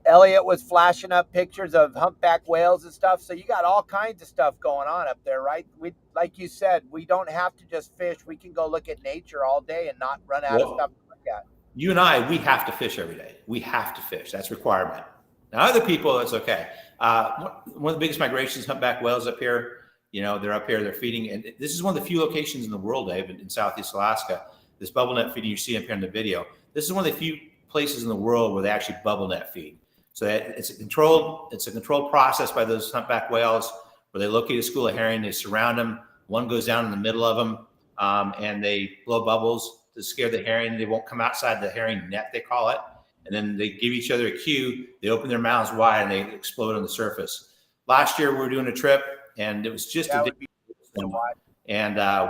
Elliot was flashing up pictures of humpback whales and stuff. So you got all kinds of stuff going on up there, right? Like you said, we don't have to just fish. We can go look at nature all day and not run out of stuff to look at. You and I, we have to fish every day. We have to fish. That's a requirement. Now, other people, it's okay. One of the biggest migrations, humpback whales up here. They're up here, they're feeding. And this is one of the few locations in the world, Dave, in Southeast Alaska. This bubble net feeding you see up here in the video. This is one of the few places in the world where they actually bubble net feed. So it's a controlled process by those humpback whales, where they locate a school of herring, they surround them. One goes down in the middle of them, and they blow bubbles to scare the herring. They won't come outside the herring net, they call it. And then they give each other a cue. They open their mouths wide, and they explode on the surface. Last year, we were doing a trip, and it was just and we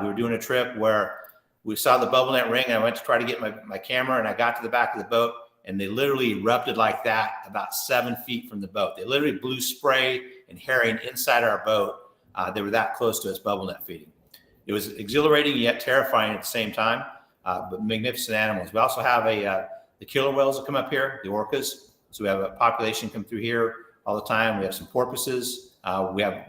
were doing a trip where we saw the bubble net ring, and I went to try to get my camera, and I got to the back of the boat, and they literally erupted like that about 7 feet from the boat. They literally blew spray and herring inside our boat. They were that close to us bubble net feeding. It was exhilarating yet terrifying at the same time, but magnificent animals. We also have the killer whales that come up here, the orcas. So we have a population come through here all the time. We have some porpoises. We have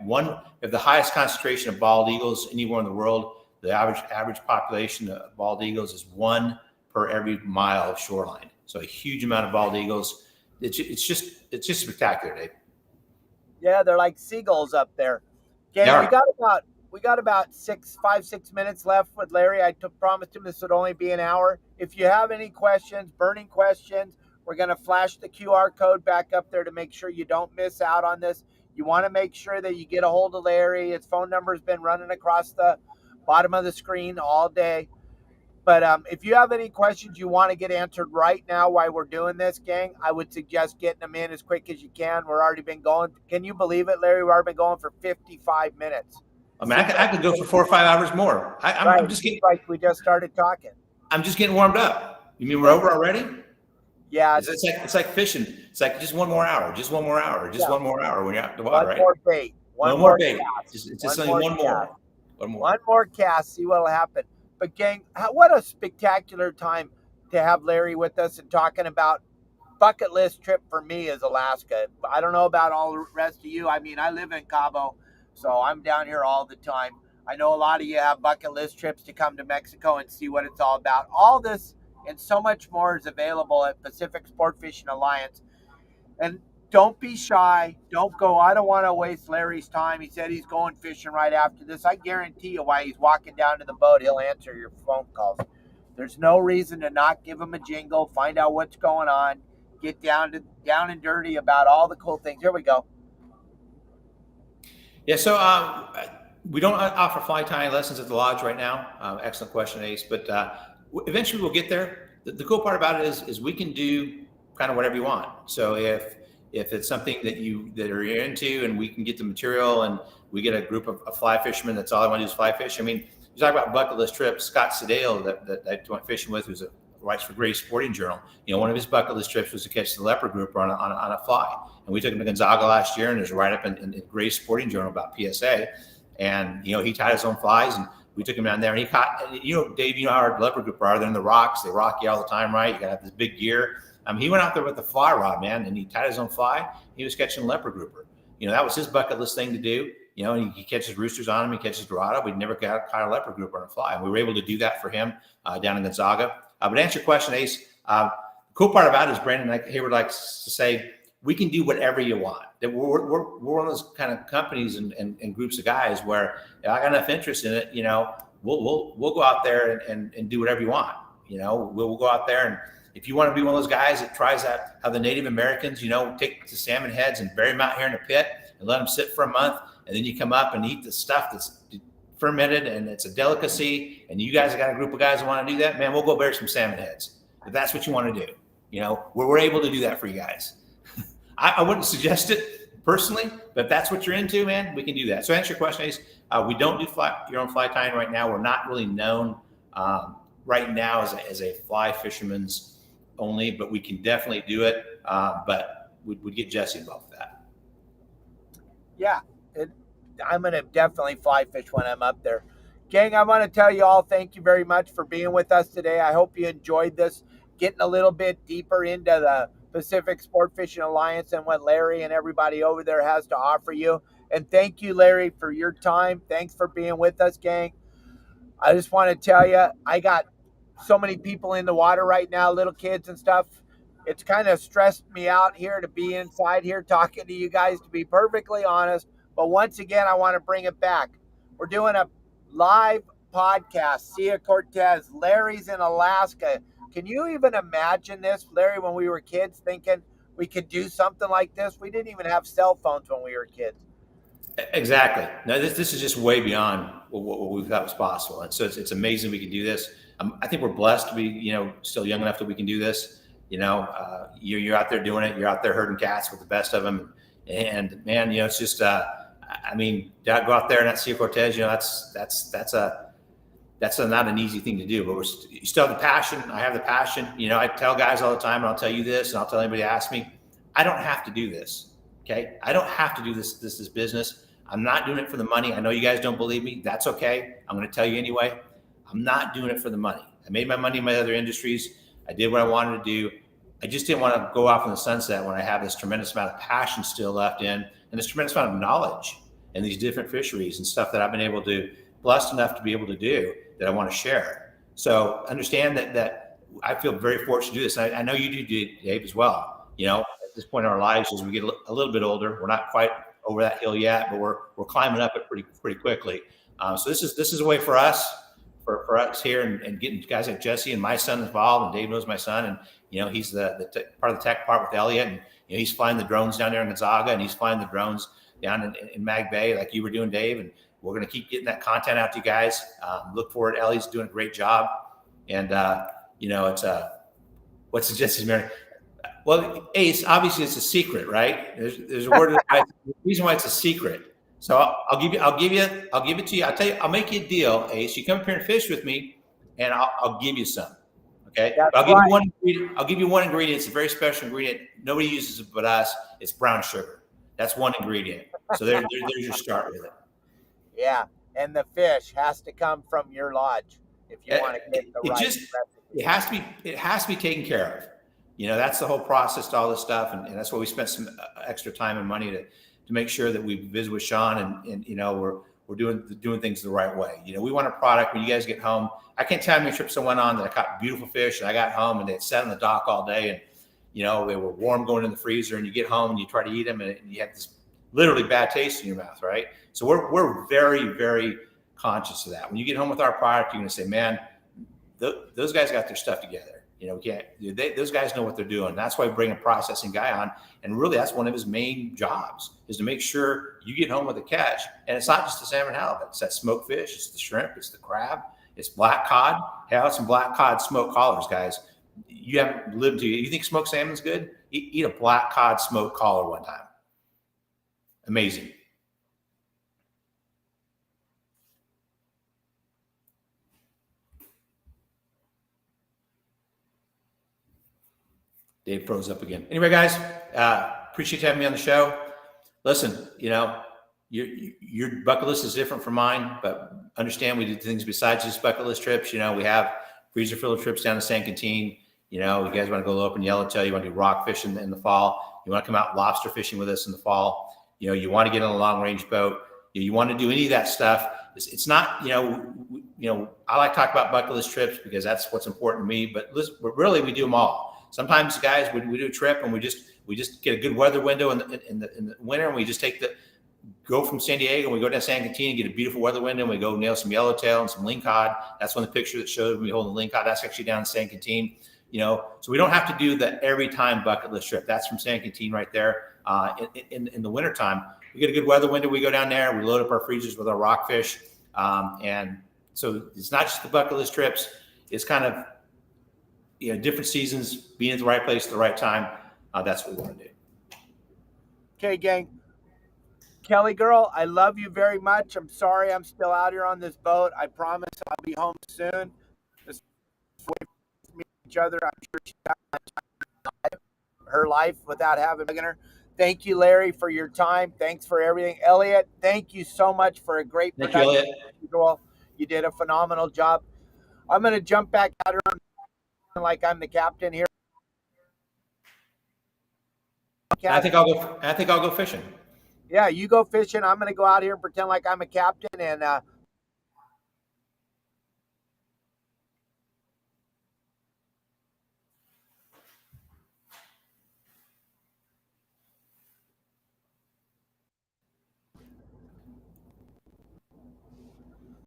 the highest concentration of bald eagles anywhere in the world. The average population of bald eagles is 1 per every mile of shoreline. So a huge amount of bald eagles. It's just spectacular, Dave. Yeah, they're like seagulls up there. Okay, we got about 6 minutes left with Larry. I promised him this would only be an hour. If you have any questions, burning questions, we're going to flash the QR code back up there to make sure you don't miss out on this. You want to make sure that you get a hold of Larry. His phone number has been running across the bottom of the screen all day. But if you have any questions you want to get answered right now while we're doing this, gang, I would suggest getting them in as quick as you can. We're already been going. Can you believe it, Larry? We've already been going for 55 minutes. I mean, I could go for 4 or 5 hours more. I'm just getting like we just started talking. I'm just getting warmed up. You mean we're over already? Yeah. It's like fishing. It's like just 1 more hour, just 1 more hour, just 1 more hour when you're out the water, right? One more bait. One more bait. It's just only one more. One more cast. See what'll happen. But gang, what a spectacular time to have Larry with us and talking about bucket list trip for me is Alaska. I don't know about all the rest of you. I mean, I live in Cabo, so I'm down here all the time. I know a lot of you have bucket list trips to come to Mexico and see what it's all about. All this and so much more is available at Pacific Sportfishing Alliance. And don't be shy. Don't go, I don't want to waste Larry's time. He said he's going fishing right after this. I guarantee you while he's walking down to the boat, he'll answer your phone calls. There's no reason to not give him a jingle, find out what's going on, get down and dirty about all the cool things. Here we go. Yeah, so We don't offer fly tying lessons at the lodge right now. Excellent question, Ace. But eventually we'll get there. The cool part about it is we can do kind of whatever you want. So if it's something that are into, and we can get the material, and we get a group of fly fishermen that's all I want to do is fly fish. I mean, you talk about bucket list trips. Scott Sedale that I went fishing with, writes for Gray's Sporting Journal. One of his bucket list trips was to catch the leopard grouper on a fly, and we took him to Gonzaga last year, and there's a write up in Gray's Sporting Journal about PSA. And, he tied his own flies, and we took him down there, and he caught, Dave, how our leopard grouper are. They're in the rocks. They rock you all the time, right? You got to have this big gear. He went out there with the fly rod, man, and he tied his own fly. He was catching leopard grouper. That was his bucket list thing to do. And he catches roosters on him. He catches dorado. We'd never caught a leopard grouper on a fly. And we were able to do that for him down in Gonzaga. But to answer your question, Ace, the cool part about it is Brandon Hayward likes to say, we can do whatever you want. That we're one of those kind of companies and groups of guys where if I got enough interest in it, we'll go out there and do whatever you want. We'll go out there, and if you want to be one of those guys that tries that, how the Native Americans, take the salmon heads and bury them out here in a pit and let them sit for a month, and then you come up and eat the stuff that's fermented and it's a delicacy, and you guys have got a group of guys that want to do that, man, we'll go bury some salmon heads. If that's what you want to do, we're able to do that for you guys. I wouldn't suggest it personally, but if that's what you're into, man, we can do that. So answer your question, Ace. We don't do your own fly tying right now. We're not really known right now as a fly fisherman's only, but we can definitely do it. But we'd get Jesse involved with that. Yeah, I'm going to definitely fly fish when I'm up there. Gang, I want to tell you all, thank you very much for being with us today. I hope you enjoyed this, getting a little bit deeper into the Pacific Sport Fishing Alliance and what Larry and everybody over there has to offer you. And thank you, Larry, for your time. Thanks for being with us, gang. I just want to tell you, I got so many people in the water right now, little kids and stuff. It's kind of stressed me out here to be inside here talking to you guys, to be perfectly honest. But once again, I want to bring it back. We're doing a live podcast. Sia Cortez, Larry's in Alaska. Can you even imagine this, Larry, when we were kids, thinking we could do something like this? We didn't even have cell phones when we were kids. Exactly. No, this is just way beyond what we thought was possible. And so it's amazing we can do this. I think we're blessed to be, still young enough that we can do this. You're out there doing it. You're out there herding cats with the best of them. And man, it's just, go out there and not see a Cortez, that's not an easy thing to do, but you still have the passion. I have the passion. I tell guys all the time, and I'll tell you this, and I'll tell anybody who asks me, I don't have to do this. Okay. I don't have to do this business. I'm not doing it for the money. I know you guys don't believe me. That's okay. I'm going to tell you anyway. I'm not doing it for the money. I made my money in my other industries. I did what I wanted to do. I just didn't want to go off in the sunset when I have this tremendous amount of passion still left in, and this tremendous amount of knowledge in these different fisheries and stuff that I've been blessed enough to be able to do that I want to share. So understand that I feel very fortunate to do this. And I know you do, Dave, as well. At this point in our lives, as we get a little bit older, we're not quite over that hill yet, but we're climbing up it pretty quickly. So this is a way for us here and getting guys like Jesse and my son involved, and Dave knows my son, and he's the part of the tech part with Elliot, and he's flying the drones down there in Gonzaga, and he's flying the drones down in Mag Bay like you were doing, Dave, and we're going to keep getting that content out to you guys. Look for it. Ellie's doing a great job, and it's what's Jesse's Mary? Well, Ace, obviously it's a secret, right? There's a word. The reason why it's a secret. So I'll give it to you. I'll make you a deal, Ace. You come up here and fish with me, and I'll give you some. Okay. I'll give you one ingredient. I'll give you one ingredient. It's a very special ingredient. Nobody uses it but us. It's brown sugar. That's one ingredient. So there's your start with it. Yeah, and the fish has to come from your lodge if you want to get the right recipe. It has to be taken care of. That's the whole process to all this stuff, and that's why we spent some extra time and money to make sure that we visit with Sean and we're doing things the right way. We want a product when you guys get home. I can't tell you how many trips I went on that I caught beautiful fish, and I got home and they had sat on the dock all day, and they were warm going in the freezer, and you get home and you try to eat them and you have this literally bad taste in your mouth, right? So we're very, very conscious of that. When you get home with our product, you're going to say, man, those guys got their stuff together. We can't. Those guys know what they're doing. That's why we bring a processing guy on, and really, that's one of his main jobs is to make sure you get home with a catch. And it's not just the salmon halibut; it's that smoked fish, it's the shrimp, it's the crab, it's black cod. Have some black cod smoked collars, guys. You haven't lived to. You think smoked salmon's good? Eat a black cod smoked collar one time. Amazing. Dave froze up again. Anyway, guys, appreciate you having me on the show. Listen, your bucket list is different from mine, but understand we do things besides just bucket list trips. We have freezer filler trips down to San Quintin. You guys want to go open yellowtail, you want to do rock fishing in the fall. You want to come out lobster fishing with us in the fall. You want to get on a long range boat. You want to do any of that stuff. It's not, I like to talk about bucket list trips because that's what's important to me, but really we do them all. Sometimes, guys, we do a trip and we just get a good weather window in the winter, and we just go from San Diego and we go down San Quintin and get a beautiful weather window, and we go nail some yellowtail and some lingcod. That's one of the picture that showed me holding the lingcod. That's actually down in San Quintin. So we don't have to do the every time bucket list trip. That's from San Quintin right there. In the wintertime, we get a good weather window. We go down there, we load up our freezers with our rockfish. And so it's not just the bucket list trips. It's kind of, different seasons, being at the right place at the right time. That's what we want to do. Okay, gang. Kelly girl, I love you very much. I'm sorry I'm still out here on this boat. I promise I'll be home soon. Just wait for each other. I'm sure she's having her life without having her. Thank you, Larry, for your time. Thanks for everything. Elliot, thank you so much for a great production. You did a phenomenal job. I'm going to jump back out here like I'm the captain here. I think I'll go fishing. Yeah, you go fishing. I'm going to go out here and pretend like I'm a captain, and